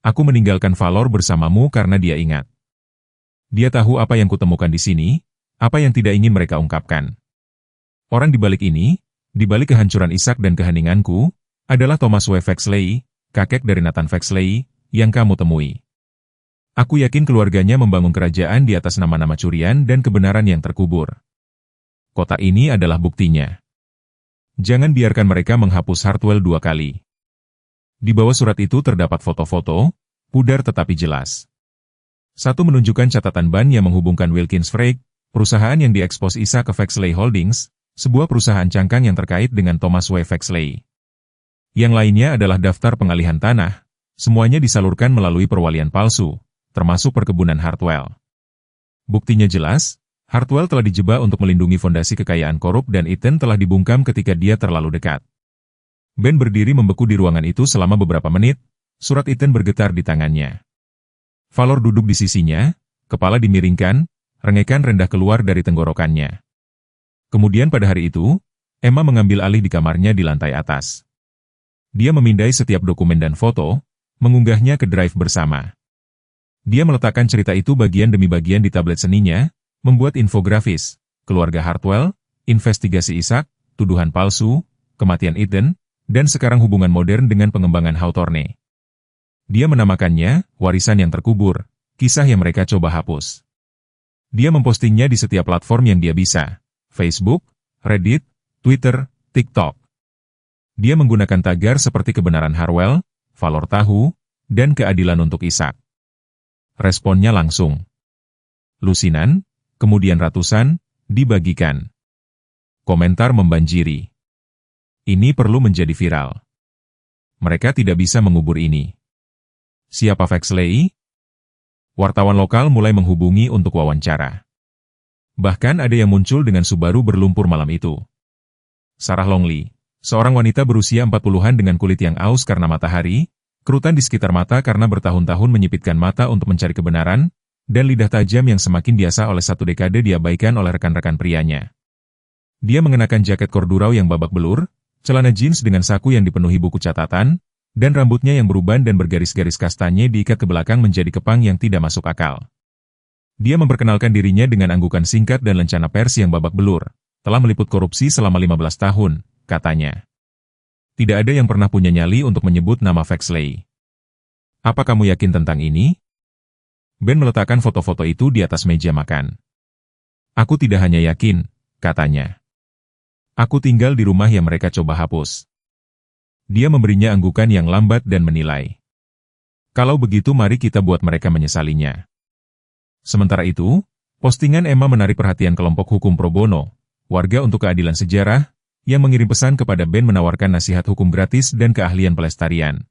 Aku meninggalkan Valor bersamamu karena dia ingat. Dia tahu apa yang kutemukan di sini, apa yang tidak ingin mereka ungkapkan. Orang di balik ini, di balik kehancuran Isaac dan keheninganku, adalah Thomas W. Vexley, kakek dari Nathan Vexley, yang kamu temui. Aku yakin keluarganya membangun kerajaan di atas nama-nama curian dan kebenaran yang terkubur. Kotak ini adalah buktinya. Jangan biarkan mereka menghapus Hartwell 2 kali. Di bawah surat itu terdapat foto-foto, pudar tetapi jelas. Satu menunjukkan catatan ban yang menghubungkan Wilkins Freight, perusahaan yang diekspos Isa ke Vexley Holdings, sebuah perusahaan cangkang yang terkait dengan Thomas W. Vexley. Yang lainnya adalah daftar pengalihan tanah, semuanya disalurkan melalui perwalian palsu, termasuk perkebunan Hartwell. Buktinya jelas, Hartwell telah dijebak untuk melindungi fondasi kekayaan korup dan Ethan telah dibungkam ketika dia terlalu dekat. Ben berdiri membeku di ruangan itu selama beberapa menit, surat Ethan bergetar di tangannya. Valor duduk di sisinya, kepala dimiringkan, rengekan rendah keluar dari tenggorokannya. Kemudian pada hari itu, Emma mengambil alih di kamarnya di lantai atas. Dia memindai setiap dokumen dan foto, mengunggahnya ke drive bersama. Dia meletakkan cerita itu bagian demi bagian di tablet seninya, membuat infografis, keluarga Hartwell, investigasi Isaac, tuduhan palsu, kematian Ethan, dan sekarang hubungan modern dengan pengembangan Hawthorne. Dia menamakannya, warisan yang terkubur, kisah yang mereka coba hapus. Dia mempostingnya di setiap platform yang dia bisa, Facebook, Reddit, Twitter, TikTok. Dia menggunakan tagar seperti kebenaran Hartwell, valor tahu, dan keadilan untuk Isaac. Responnya langsung. Lusinan, kemudian ratusan, dibagikan. Komentar membanjiri. Ini perlu menjadi viral. Mereka tidak bisa mengubur ini. Siapa Vexley? Wartawan lokal mulai menghubungi untuk wawancara. Bahkan ada yang muncul dengan Subaru berlumpur malam itu. Sarah Longley, seorang wanita berusia 40-an dengan kulit yang aus karena matahari, kerutan di sekitar mata karena bertahun-tahun menyipitkan mata untuk mencari kebenaran, dan lidah tajam yang semakin biasa oleh satu dekade diabaikan oleh rekan-rekan prianya. Dia mengenakan jaket kordurau yang babak belur, celana jeans dengan saku yang dipenuhi buku catatan, dan rambutnya yang beruban dan bergaris-garis kastanye diikat ke belakang menjadi kepang yang tidak masuk akal. Dia memperkenalkan dirinya dengan anggukan singkat dan lencana pers yang babak belur, telah meliput korupsi selama 15 tahun, katanya. Tidak ada yang pernah punya nyali untuk menyebut nama Vexley. Apa kamu yakin tentang ini? Ben meletakkan foto-foto itu di atas meja makan. Aku tidak hanya yakin, katanya. Aku tinggal di rumah yang mereka coba hapus. Dia memberinya anggukan yang lambat dan menilai. Kalau begitu mari kita buat mereka menyesalinya. Sementara itu, postingan Emma menarik perhatian kelompok hukum pro bono, warga untuk keadilan sejarah, yang mengirim pesan kepada Ben menawarkan nasihat hukum gratis dan keahlian pelestarian.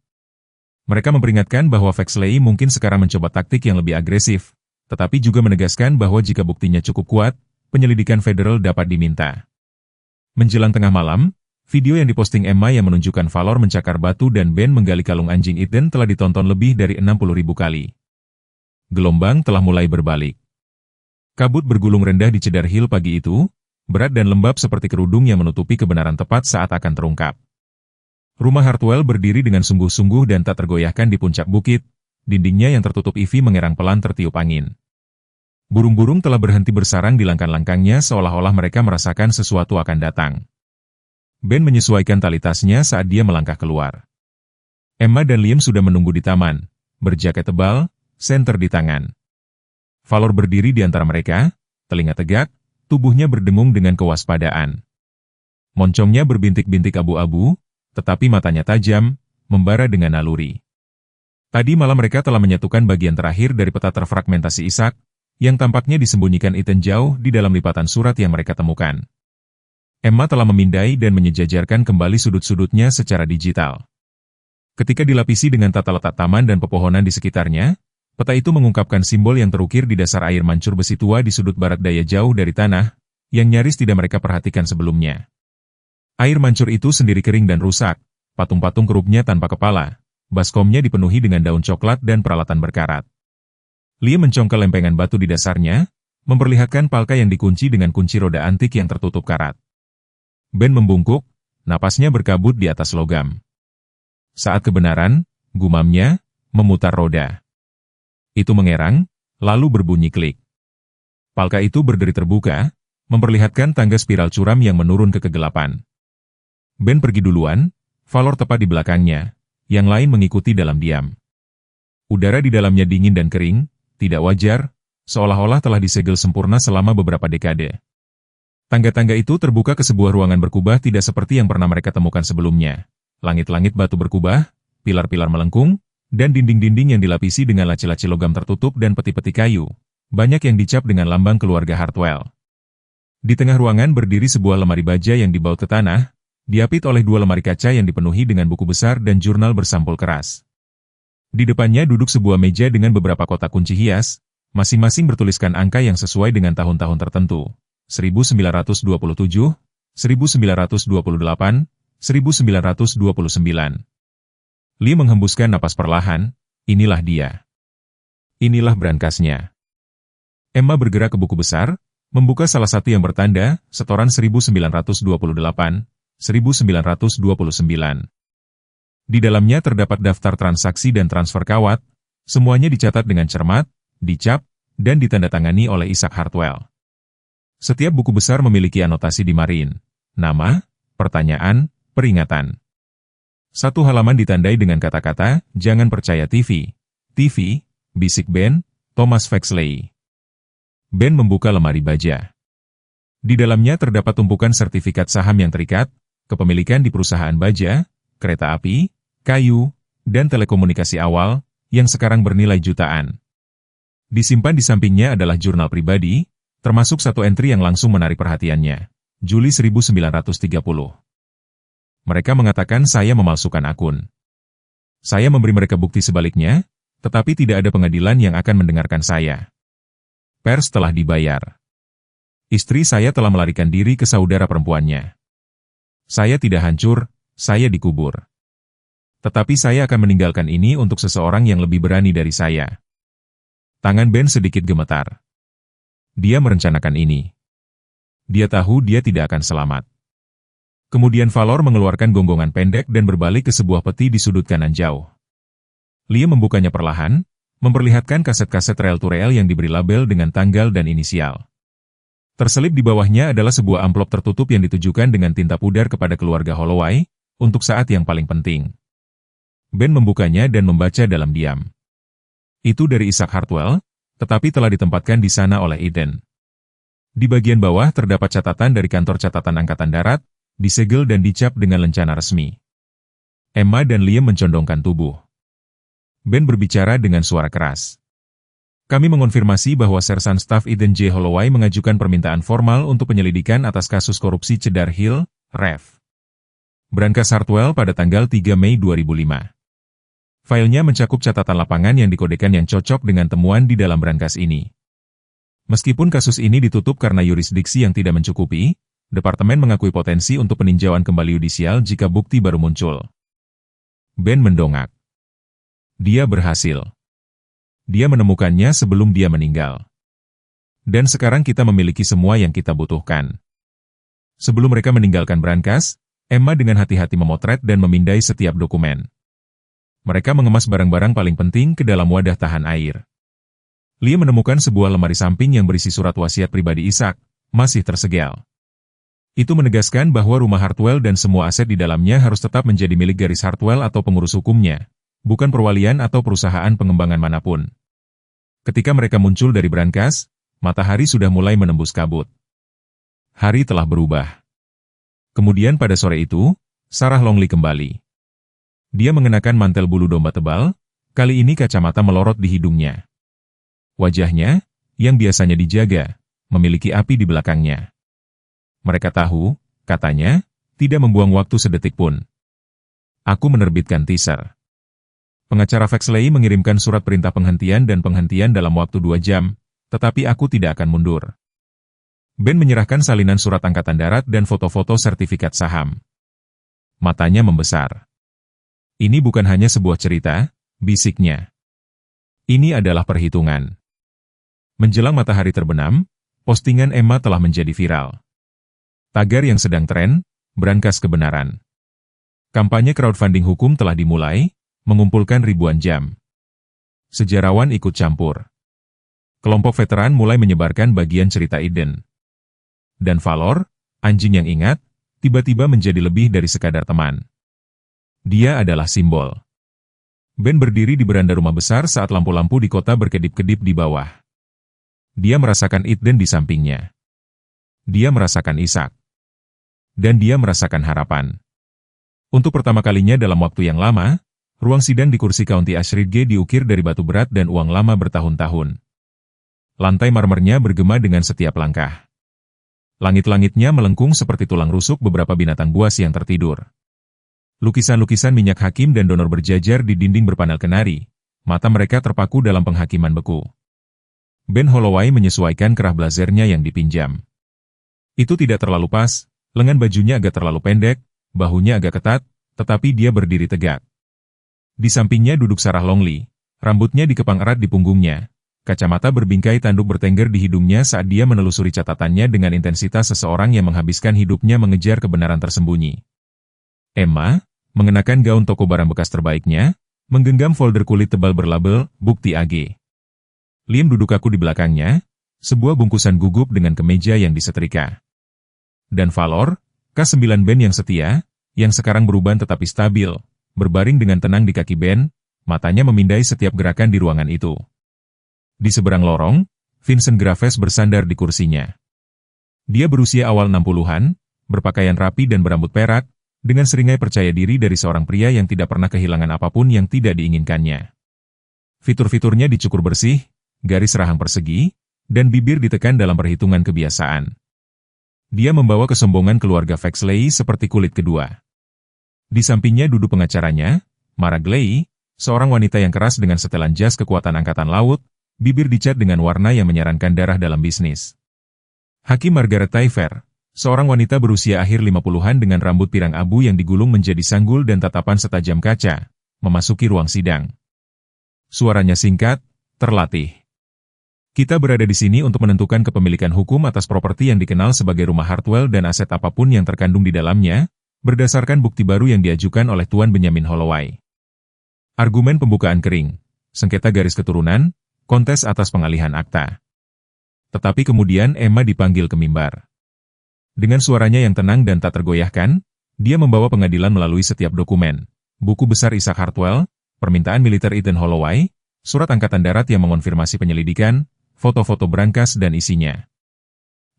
Mereka memperingatkan bahwa Vexley mungkin sekarang mencoba taktik yang lebih agresif, tetapi juga menegaskan bahwa jika buktinya cukup kuat, penyelidikan federal dapat diminta. Menjelang tengah malam, video yang diposting Emma yang menunjukkan Valor mencakar batu dan Ben menggali kalung anjing Ethan telah ditonton lebih dari 60.000 kali. Gelombang telah mulai berbalik. Kabut bergulung rendah di Cedar Hill pagi itu, berat dan lembab seperti kerudung yang menutupi kebenaran tepat saat akan terungkap. Rumah Hartwell berdiri dengan sungguh-sungguh dan tak tergoyahkan di puncak bukit, dindingnya yang tertutup ivy mengerang pelan tertiup angin. Burung-burung telah berhenti bersarang di langkah-langkahnya seolah-olah mereka merasakan sesuatu akan datang. Ben menyesuaikan tali tasnya saat dia melangkah keluar. Emma dan Liam sudah menunggu di taman, berjaket tebal, senter di tangan. Valor berdiri di antara mereka, telinga tegak, tubuhnya berdengung dengan kewaspadaan. Moncongnya berbintik-bintik abu-abu, tetapi matanya tajam, membara dengan naluri. Tadi malam mereka telah menyatukan bagian terakhir dari peta terfragmentasi Isaac, yang tampaknya disembunyikan Ethan jauh di dalam lipatan surat yang mereka temukan. Emma telah memindai dan menyejajarkan kembali sudut-sudutnya secara digital. Ketika dilapisi dengan tata letak taman dan pepohonan di sekitarnya, peta itu mengungkapkan simbol yang terukir di dasar air mancur besi tua di sudut barat daya jauh dari tanah, yang nyaris tidak mereka perhatikan sebelumnya. Air mancur itu sendiri kering dan rusak, patung-patung kerupnya tanpa kepala, baskomnya dipenuhi dengan daun coklat dan peralatan berkarat. Lia mencongkel lempengan batu di dasarnya, memperlihatkan palka yang dikunci dengan kunci roda antik yang tertutup karat. Ben membungkuk, napasnya berkabut di atas logam. Saat kebenaran, gumamnya, memutar roda. Itu mengerang, lalu berbunyi klik. Palka itu berderi terbuka, memperlihatkan tangga spiral curam yang menurun ke kegelapan. Ben pergi duluan, Valor tepat di belakangnya, yang lain mengikuti dalam diam. Udara di dalamnya dingin dan kering, tidak wajar, seolah-olah telah disegel sempurna selama beberapa dekade. Tangga-tangga itu terbuka ke sebuah ruangan berkubah tidak seperti yang pernah mereka temukan sebelumnya. Langit-langit batu berkubah, pilar-pilar melengkung, dan dinding-dinding yang dilapisi dengan laci-laci logam tertutup dan peti-peti kayu. Banyak yang dicap dengan lambang keluarga Hartwell. Di tengah ruangan berdiri sebuah lemari baja yang dibaut ke tanah, diapit oleh dua lemari kaca yang dipenuhi dengan buku besar dan jurnal bersampul keras. Di depannya duduk sebuah meja dengan beberapa kotak kunci hias, masing-masing bertuliskan angka yang sesuai dengan tahun-tahun tertentu. 1927, 1928, 1929. Lee menghembuskan napas perlahan, inilah dia. Inilah brankasnya. Emma bergerak ke buku besar, membuka salah satu yang bertanda, setoran 1928, 1929. Di dalamnya terdapat daftar transaksi dan transfer kawat, semuanya dicatat dengan cermat, dicap, dan ditandatangani oleh Isaac Hartwell. Setiap buku besar memiliki anotasi di margin, nama, pertanyaan, peringatan. Satu halaman ditandai dengan kata-kata, jangan percaya TV. TV, bisik Ben, Thomas Vexley. Ben membuka lemari baja. Di dalamnya terdapat tumpukan sertifikat saham yang terikat, kepemilikan di perusahaan baja, kereta api, kayu, dan telekomunikasi awal, yang sekarang bernilai jutaan. Disimpan di sampingnya adalah jurnal pribadi, termasuk satu entry yang langsung menarik perhatiannya. Juli 1930. Mereka mengatakan saya memalsukan akun. Saya memberi mereka bukti sebaliknya, tetapi tidak ada pengadilan yang akan mendengarkan saya. Pers telah dibayar. Istri saya telah melarikan diri ke saudara perempuannya. Saya tidak hancur, saya dikubur. Tetapi saya akan meninggalkan ini untuk seseorang yang lebih berani dari saya. Tangan Ben sedikit gemetar. Dia merencanakan ini. Dia tahu dia tidak akan selamat. Kemudian Valor mengeluarkan gonggongan pendek dan berbalik ke sebuah peti di sudut kanan jauh. Lee membukanya perlahan, memperlihatkan kaset-kaset reel-to-reel yang diberi label dengan tanggal dan inisial. Terselip di bawahnya adalah sebuah amplop tertutup yang ditujukan dengan tinta pudar kepada keluarga Holloway, untuk saat yang paling penting. Ben membukanya dan membaca dalam diam. Itu dari Isaac Hartwell, tetapi telah ditempatkan di sana oleh Eden. Di bagian bawah terdapat catatan dari kantor catatan Angkatan Darat, disegel dan dicap dengan lencana resmi. Emma dan Liam mencondongkan tubuh. Ben berbicara dengan suara keras. Kami mengonfirmasi bahwa Sersan Staf Eden J. Holloway mengajukan permintaan formal untuk penyelidikan atas kasus korupsi Cedar Hill, Rev. Brankas Hartwell pada tanggal 3 Mei 2005. Filenya mencakup catatan lapangan yang dikodekan yang cocok dengan temuan di dalam brankas ini. Meskipun kasus ini ditutup karena yurisdiksi yang tidak mencukupi, Departemen mengakui potensi untuk peninjauan kembali yudisial jika bukti baru muncul. Ben mendongak. Dia berhasil. Dia menemukannya sebelum dia meninggal. Dan sekarang kita memiliki semua yang kita butuhkan. Sebelum mereka meninggalkan brankas, Emma dengan hati-hati memotret dan memindai setiap dokumen. Mereka mengemas barang-barang paling penting ke dalam wadah tahan air. Lee menemukan sebuah lemari samping yang berisi surat wasiat pribadi Isaac, masih tersegel. Itu menegaskan bahwa rumah Hartwell dan semua aset di dalamnya harus tetap menjadi milik garis Hartwell atau pengurus hukumnya, bukan perwalian atau perusahaan pengembangan manapun. Ketika mereka muncul dari brankas, matahari sudah mulai menembus kabut. Hari telah berubah. Kemudian pada sore itu, Sarah Longley kembali. Dia mengenakan mantel bulu domba tebal, kali ini kacamata melorot di hidungnya. Wajahnya, yang biasanya dijaga, memiliki api di belakangnya. Mereka tahu, katanya, tidak membuang waktu sedetik pun. Aku menerbitkan teaser. Pengacara Vexley mengirimkan surat perintah penghentian dan penghentian dalam waktu 2 jam, tetapi aku tidak akan mundur. Ben menyerahkan salinan surat Angkatan Darat dan foto-foto sertifikat saham. Matanya membesar. Ini bukan hanya sebuah cerita, bisiknya. Ini adalah perhitungan. Menjelang matahari terbenam, postingan Emma telah menjadi viral. Tagar yang sedang tren, brankas kebenaran. Kampanye crowdfunding hukum telah dimulai, mengumpulkan ribuan jam. Sejarawan ikut campur. Kelompok veteran mulai menyebarkan bagian cerita Eden. Dan Valor, anjing yang ingat, tiba-tiba menjadi lebih dari sekadar teman. Dia adalah simbol. Ben berdiri di beranda rumah besar saat lampu-lampu di kota berkedip-kedip di bawah. Dia merasakan Eden di sampingnya. Dia merasakan Isaac. Dan dia merasakan harapan. Untuk pertama kalinya dalam waktu yang lama, Ruang sidang di kursi County Ashridge diukir dari batu berat dan uang lama bertahun-tahun. Lantai marmernya bergema dengan setiap langkah. Langit-langitnya melengkung seperti tulang rusuk beberapa binatang buas yang tertidur. Lukisan-lukisan minyak hakim dan donor berjajar di dinding berpanel kenari. Mata mereka terpaku dalam penghakiman beku. Ben Holloway menyesuaikan kerah blazernya yang dipinjam. Itu tidak terlalu pas, lengan bajunya agak terlalu pendek, bahunya agak ketat, tetapi dia berdiri tegak. Di sampingnya duduk Sarah Longley, rambutnya dikepang erat di punggungnya, kacamata berbingkai tanduk bertengger di hidungnya saat dia menelusuri catatannya dengan intensitas seseorang yang menghabiskan hidupnya mengejar kebenaran tersembunyi. Emma, mengenakan gaun toko barang bekas terbaiknya, menggenggam folder kulit tebal berlabel, Bukti AG. Liam duduk kaku di belakangnya, sebuah bungkusan gugup dengan kemeja yang disetrika. Dan Valor, K9 Ben yang setia, yang sekarang beruban tetapi stabil, berbaring dengan tenang di kaki Ben, matanya memindai setiap gerakan di ruangan itu. Di seberang lorong, Vincent Graves bersandar di kursinya. Dia berusia awal 60-an, berpakaian rapi dan berambut perak, dengan seringai percaya diri dari seorang pria yang tidak pernah kehilangan apapun yang tidak diinginkannya. Fitur-fiturnya dicukur bersih, garis rahang persegi, dan bibir ditekan dalam perhitungan kebiasaan. Dia membawa kesombongan keluarga Vexley seperti kulit kedua. Di sampingnya duduk pengacaranya, Mara Gley, seorang wanita yang keras dengan setelan jas kekuatan angkatan laut, bibir dicat dengan warna yang menyarankan darah dalam bisnis. Hakim Margaret Taifer, seorang wanita berusia akhir 50-an dengan rambut pirang abu yang digulung menjadi sanggul dan tatapan setajam kaca, memasuki ruang sidang. Suaranya singkat, terlatih. Kita berada di sini untuk menentukan kepemilikan hukum atas properti yang dikenal sebagai rumah Hartwell dan aset apapun yang terkandung di dalamnya, berdasarkan bukti baru yang diajukan oleh Tuan Benjamin Holloway. Argumen pembukaan kering, sengketa garis keturunan, kontes atas pengalihan akta. Tetapi kemudian Emma dipanggil ke mimbar. Dengan suaranya yang tenang dan tak tergoyahkan, dia membawa pengadilan melalui setiap dokumen, buku besar Isaac Hartwell, permintaan militer Ethan Holloway, surat angkatan darat yang mengonfirmasi penyelidikan, foto-foto berangkas dan isinya.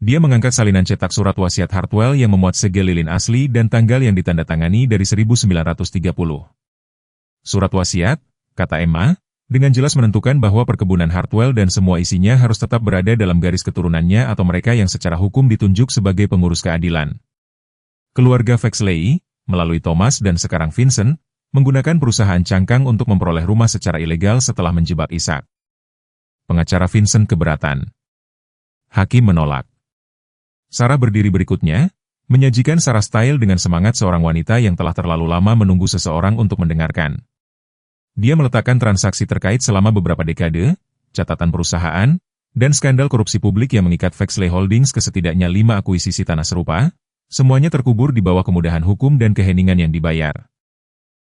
Dia mengangkat salinan cetak surat wasiat Hartwell yang memuat segel lilin asli dan tanggal yang ditandatangani dari 1930. Surat wasiat, kata Emma, dengan jelas menentukan bahwa perkebunan Hartwell dan semua isinya harus tetap berada dalam garis keturunannya atau mereka yang secara hukum ditunjuk sebagai pengurus keadilan. Keluarga Vexley, melalui Thomas dan sekarang Vincent, menggunakan perusahaan cangkang untuk memperoleh rumah secara ilegal setelah menjebak Isaac. Pengacara Vincent keberatan. Hakim menolak. Sarah berdiri berikutnya, menyajikan Sarah Style dengan semangat seorang wanita yang telah terlalu lama menunggu seseorang untuk mendengarkan. Dia meletakkan transaksi terkait selama beberapa dekade, catatan perusahaan, dan skandal korupsi publik yang mengikat Vexley Holdings ke setidaknya 5 akuisisi tanah serupa, semuanya terkubur di bawah kemudahan hukum dan keheningan yang dibayar.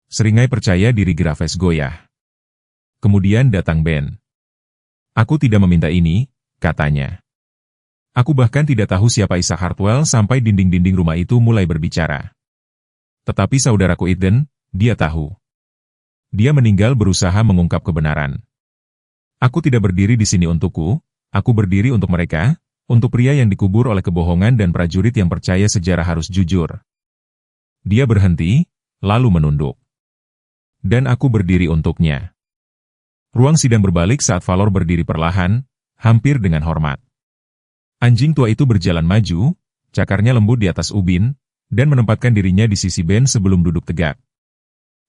Seringai percaya diri Graves goyah. Kemudian datang Ben. Aku tidak meminta ini, katanya. Aku bahkan tidak tahu siapa Isaac Hartwell sampai dinding-dinding rumah itu mulai berbicara. Tetapi saudaraku Eden, dia tahu. Dia meninggal berusaha mengungkap kebenaran. Aku tidak berdiri di sini untukku, aku berdiri untuk mereka, untuk pria yang dikubur oleh kebohongan dan prajurit yang percaya sejarah harus jujur. Dia berhenti, lalu menunduk. Dan aku berdiri untuknya. Ruang sidang berbalik saat Valor berdiri perlahan, hampir dengan hormat. Anjing tua itu berjalan maju, cakarnya lembut di atas ubin, dan menempatkan dirinya di sisi Ben sebelum duduk tegak.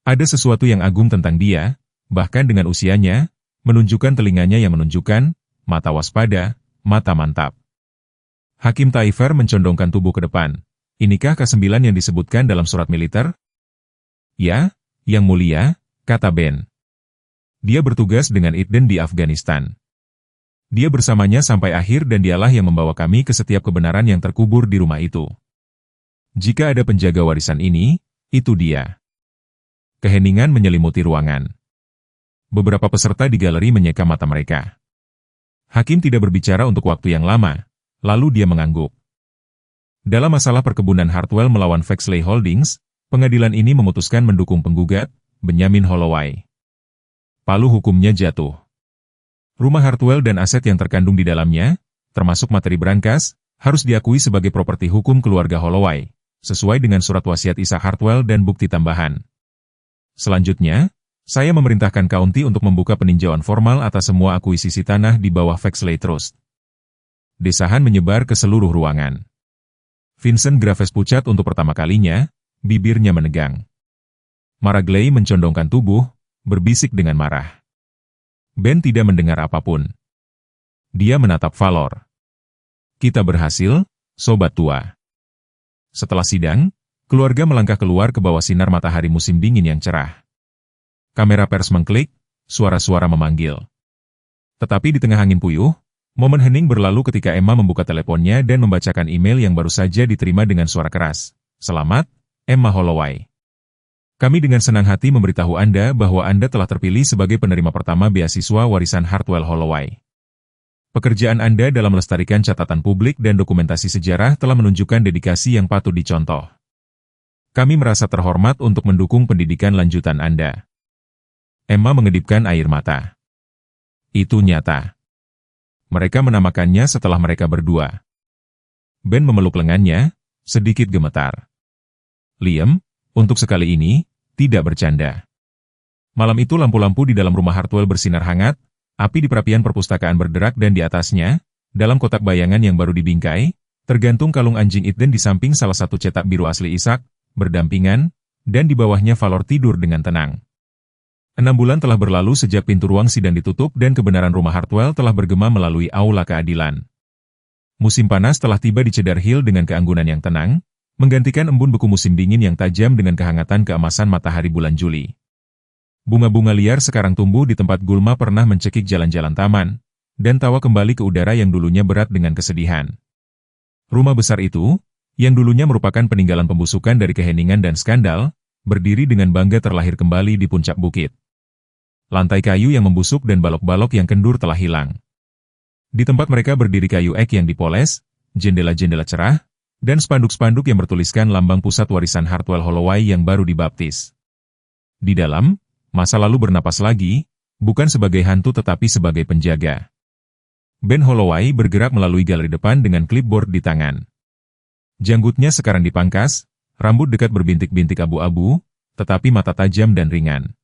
Ada sesuatu yang agung tentang dia, bahkan dengan usianya, menunjukkan telinganya yang menunjukkan, mata waspada, mata mantap. Hakim Taifer mencondongkan tubuh ke depan. Inikah K9 yang disebutkan dalam surat militer? Ya, Yang Mulia, kata Ben. Dia bertugas dengan Eden di Afghanistan. Dia bersamanya sampai akhir dan dialah yang membawa kami ke setiap kebenaran yang terkubur di rumah itu. Jika ada penjaga warisan ini, itu dia. Keheningan menyelimuti ruangan. Beberapa peserta di galeri menyeka mata mereka. Hakim tidak berbicara untuk waktu yang lama, lalu dia mengangguk. Dalam masalah perkebunan Hartwell melawan Vexley Holdings, pengadilan ini memutuskan mendukung penggugat, Benjamin Holloway. Palu hukumnya jatuh. Rumah Hartwell dan aset yang terkandung di dalamnya, termasuk materi berangkas, harus diakui sebagai properti hukum keluarga Holloway, sesuai dengan surat wasiat Isaac Hartwell dan bukti tambahan. Selanjutnya, Saya memerintahkan County untuk membuka peninjauan formal atas semua akuisisi tanah di bawah Vexley Trust. Desahan menyebar ke seluruh ruangan. Vincent Graves pucat untuk pertama kalinya, bibirnya menegang. Maragley mencondongkan tubuh, berbisik dengan marah. Ben tidak mendengar apapun. Dia menatap Valor. Kita berhasil, sobat tua. Setelah sidang, keluarga melangkah keluar ke bawah sinar matahari musim dingin yang cerah. Kamera pers mengklik, suara-suara memanggil. Tetapi di tengah angin puyuh, momen hening berlalu ketika Emma membuka teleponnya dan membacakan email yang baru saja diterima dengan suara keras. Selamat, Emma Holloway. Kami dengan senang hati memberitahu Anda bahwa Anda telah terpilih sebagai penerima pertama beasiswa warisan Hartwell Holloway. Pekerjaan Anda dalam melestarikan catatan publik dan dokumentasi sejarah telah menunjukkan dedikasi yang patut dicontoh. Kami merasa terhormat untuk mendukung pendidikan lanjutan Anda. Emma mengedipkan air mata. Itu nyata. Mereka menamakannya setelah mereka berdua. Ben memeluk lengannya, sedikit gemetar. Liam, untuk sekali ini, tidak bercanda. Malam itu lampu-lampu di dalam rumah Hartwell bersinar hangat, api di perapian perpustakaan berderak dan di atasnya, dalam kotak bayangan yang baru dibingkai, tergantung kalung anjing Eden di samping salah satu cetak biru asli Ishak, berdampingan, dan di bawahnya Valor tidur dengan tenang. 6 bulan telah berlalu sejak pintu ruang sidang ditutup dan kebenaran rumah Hartwell telah bergema melalui aula keadilan. Musim panas telah tiba di Cedar Hill dengan keanggunan yang tenang, menggantikan embun beku musim dingin yang tajam dengan kehangatan keemasan matahari bulan Juli. Bunga-bunga liar sekarang tumbuh di tempat gulma pernah mencekik jalan-jalan taman, dan tawa kembali ke udara yang dulunya berat dengan kesedihan. Rumah besar itu, yang dulunya merupakan peninggalan pembusukan dari keheningan dan skandal, berdiri dengan bangga terlahir kembali di puncak bukit. Lantai kayu yang membusuk dan balok-balok yang kendur telah hilang. Di tempat mereka berdiri kayu ek yang dipoles, jendela-jendela cerah, dan spanduk-spanduk yang bertuliskan lambang pusat warisan Hartwell Holloway yang baru dibaptis. Di dalam, masa lalu bernapas lagi, bukan sebagai hantu tetapi sebagai penjaga. Ben Holloway bergerak melalui galeri depan dengan clipboard di tangan. Janggutnya sekarang dipangkas, rambut dekat berbintik-bintik abu-abu, tetapi mata tajam dan ringan.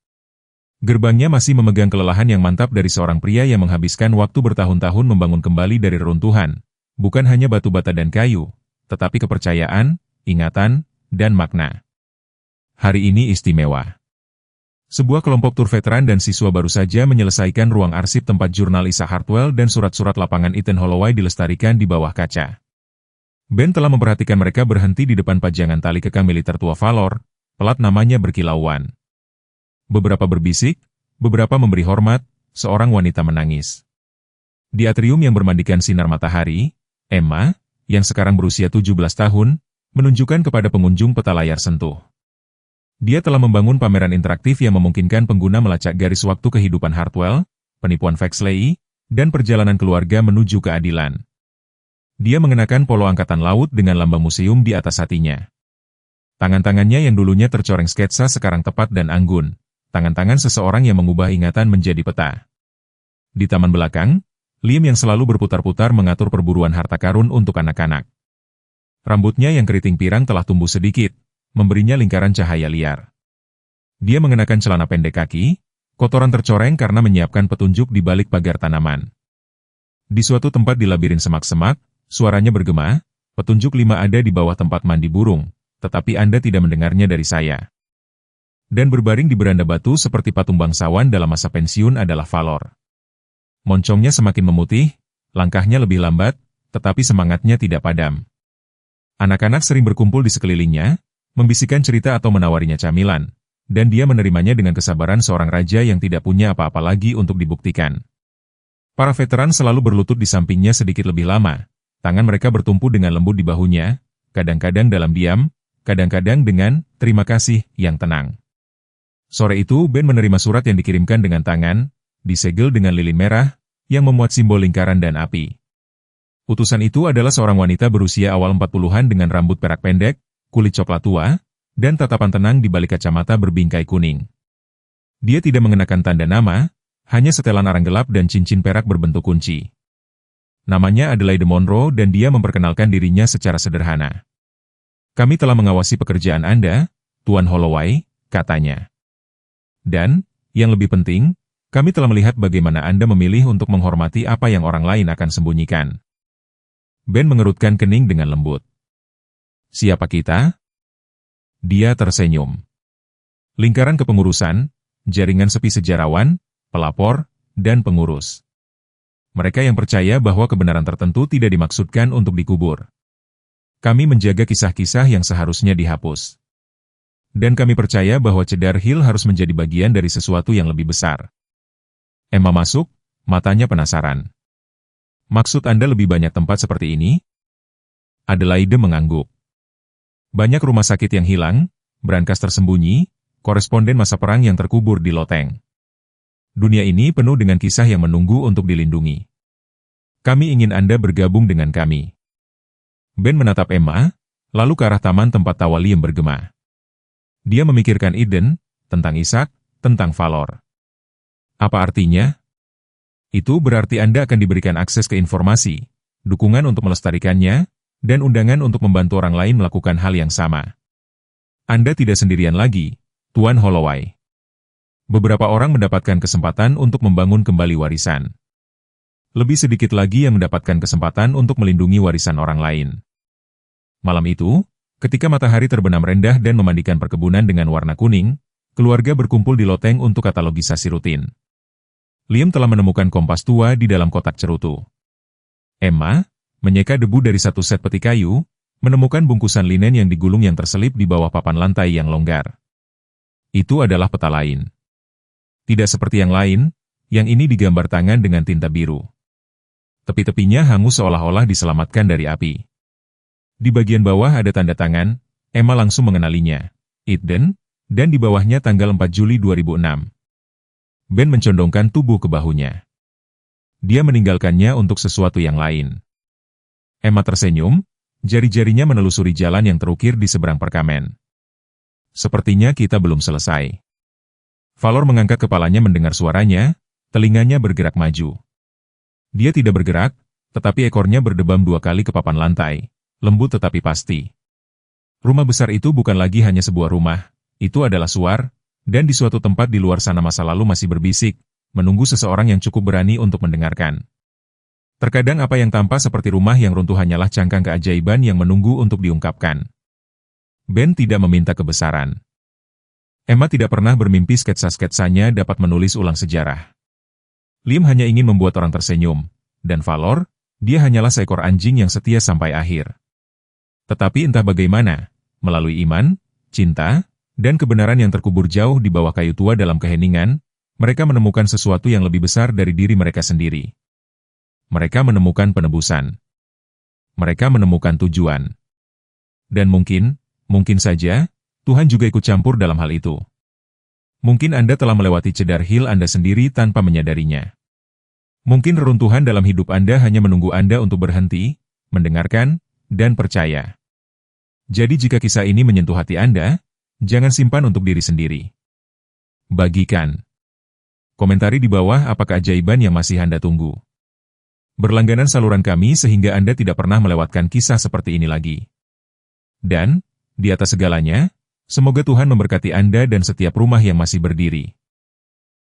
Gerbangnya masih memegang kelelahan yang mantap dari seorang pria yang menghabiskan waktu bertahun-tahun membangun kembali dari reruntuhan, bukan hanya batu bata dan kayu, tetapi kepercayaan, ingatan, dan makna. Hari ini istimewa. Sebuah kelompok tur veteran dan siswa baru saja menyelesaikan ruang arsip tempat jurnal Ishak Hartwell dan surat-surat lapangan Ethan Holloway dilestarikan di bawah kaca. Ben telah memperhatikan mereka berhenti di depan pajangan tali kekang militer tua Valor, pelat namanya berkilauan. Beberapa berbisik, beberapa memberi hormat, seorang wanita menangis. Di atrium yang bermandikan sinar matahari, Emma, yang sekarang berusia 17 tahun, menunjukkan kepada pengunjung peta layar sentuh. Dia telah membangun pameran interaktif yang memungkinkan pengguna melacak garis waktu kehidupan Hartwell, penipuan Vexley, dan perjalanan keluarga menuju keadilan. Dia mengenakan polo angkatan laut dengan lambang museum di atas hatinya. Tangan-tangannya yang dulunya tercoreng sketsa sekarang tepat dan anggun, tangan-tangan seseorang yang mengubah ingatan menjadi peta. Di taman belakang, Liam yang selalu berputar-putar mengatur perburuan harta karun untuk anak-anak. Rambutnya yang keriting pirang telah tumbuh sedikit, memberinya lingkaran cahaya liar. Dia mengenakan celana pendek kaki, kotoran tercoreng karena menyiapkan petunjuk di balik pagar tanaman. Di suatu tempat di labirin semak-semak, suaranya bergema, petunjuk 5 ada di bawah tempat mandi burung, tetapi Anda tidak mendengarnya dari saya. Dan berbaring di beranda batu seperti patung bangsawan dalam masa pensiun adalah Valor. Moncongnya semakin memutih, langkahnya lebih lambat, tetapi semangatnya tidak padam. Anak-anak sering berkumpul di sekelilingnya, membisikkan cerita atau menawarinya camilan, dan dia menerimanya dengan kesabaran seorang raja yang tidak punya apa-apa lagi untuk dibuktikan. Para veteran selalu berlutut di sampingnya sedikit lebih lama, tangan mereka bertumpu dengan lembut di bahunya, kadang-kadang dalam diam, kadang-kadang dengan terima kasih yang tenang. Sore itu Ben menerima surat yang dikirimkan dengan tangan, disegel dengan lilin merah, yang memuat simbol lingkaran dan api. Utusan itu adalah seorang wanita berusia awal 40-an dengan rambut perak pendek, kulit coklat tua, dan tatapan tenang di balik kacamata berbingkai kuning. Dia tidak mengenakan tanda nama, hanya setelan arang gelap dan cincin perak berbentuk kunci. Namanya Adelaide Monroe dan dia memperkenalkan dirinya secara sederhana. Kami telah mengawasi pekerjaan Anda, Tuan Holloway, katanya. Dan, Yang lebih penting, kami telah melihat bagaimana Anda memilih untuk menghormati apa yang orang lain akan sembunyikan. Ben mengerutkan kening dengan lembut. Siapa kita? Dia tersenyum. Lingkaran kepengurusan, jaringan sepi sejarawan, pelapor, dan pengurus. Mereka yang percaya bahwa kebenaran tertentu tidak dimaksudkan untuk dikubur. Kami menjaga kisah-kisah yang seharusnya dihapus. Dan kami percaya bahwa Cedar Hill harus menjadi bagian dari sesuatu yang lebih besar. Emma masuk, matanya penasaran. Maksud Anda lebih banyak tempat seperti ini? Adelaide mengangguk. Banyak rumah sakit yang hilang, brankas tersembunyi, koresponden masa perang yang terkubur di loteng. Dunia ini penuh dengan kisah yang menunggu untuk dilindungi. Kami ingin Anda bergabung dengan kami. Ben menatap Emma, lalu ke arah taman tempat tawa Liam bergema. Dia memikirkan Eden, tentang Ishak, tentang Valor. Apa artinya? Itu berarti Anda akan diberikan akses ke informasi, dukungan untuk melestarikannya, dan undangan untuk membantu orang lain melakukan hal yang sama. Anda tidak sendirian lagi, Tuan Holloway. Beberapa orang mendapatkan kesempatan untuk membangun kembali warisan. Lebih sedikit lagi yang mendapatkan kesempatan untuk melindungi warisan orang lain. Malam itu, ketika matahari terbenam rendah dan memandikan perkebunan dengan warna kuning, keluarga berkumpul di loteng untuk katalogisasi rutin. Liam telah menemukan kompas tua di dalam kotak cerutu. Emma, menyeka debu dari satu set peti kayu, menemukan bungkusan linen yang digulung yang terselip di bawah papan lantai yang longgar. Itu adalah peta lain. Tidak seperti yang lain, yang ini digambar tangan dengan tinta biru. Tepi-tepinya hangus seolah-olah diselamatkan dari api. Di bagian bawah ada tanda tangan, Emma langsung mengenalinya, Eden, dan di bawahnya tanggal 4 Juli 2006. Ben mencondongkan tubuh ke bahunya. Dia meninggalkannya untuk sesuatu yang lain. Emma tersenyum, jari-jarinya menelusuri jalan yang terukir di seberang perkamen. Sepertinya kita belum selesai. Valor mengangkat kepalanya mendengar suaranya, telinganya bergerak maju. Dia tidak bergerak, tetapi ekornya berdebam 2 kali ke papan lantai, lembut tetapi pasti. Rumah besar itu bukan lagi hanya sebuah rumah, itu adalah suar, dan di suatu tempat di luar sana masa lalu masih berbisik, menunggu seseorang yang cukup berani untuk mendengarkan. Terkadang apa yang tampak seperti rumah yang runtuh hanyalah cangkang keajaiban yang menunggu untuk diungkapkan. Ben tidak meminta kebesaran. Emma tidak pernah bermimpi sketsa-sketsanya dapat menulis ulang sejarah. Liam hanya ingin membuat orang tersenyum, dan Valor, dia hanyalah seekor anjing yang setia sampai akhir. Tetapi entah bagaimana, melalui iman, cinta, dan kebenaran yang terkubur jauh di bawah kayu tua dalam keheningan, mereka menemukan sesuatu yang lebih besar dari diri mereka sendiri. Mereka menemukan penebusan. Mereka menemukan tujuan. Dan mungkin saja, Tuhan juga ikut campur dalam hal itu. Mungkin Anda telah melewati Cedar Hill Anda sendiri tanpa menyadarinya. Mungkin reruntuhan dalam hidup Anda hanya menunggu Anda untuk berhenti, mendengarkan, dan percaya. Jadi jika kisah ini menyentuh hati Anda, jangan simpan untuk diri sendiri. Bagikan. Komentari di bawah apa keajaiban yang masih Anda tunggu. Berlangganan saluran kami sehingga Anda tidak pernah melewatkan kisah seperti ini lagi. Dan, di atas segalanya, semoga Tuhan memberkati Anda dan setiap rumah yang masih berdiri.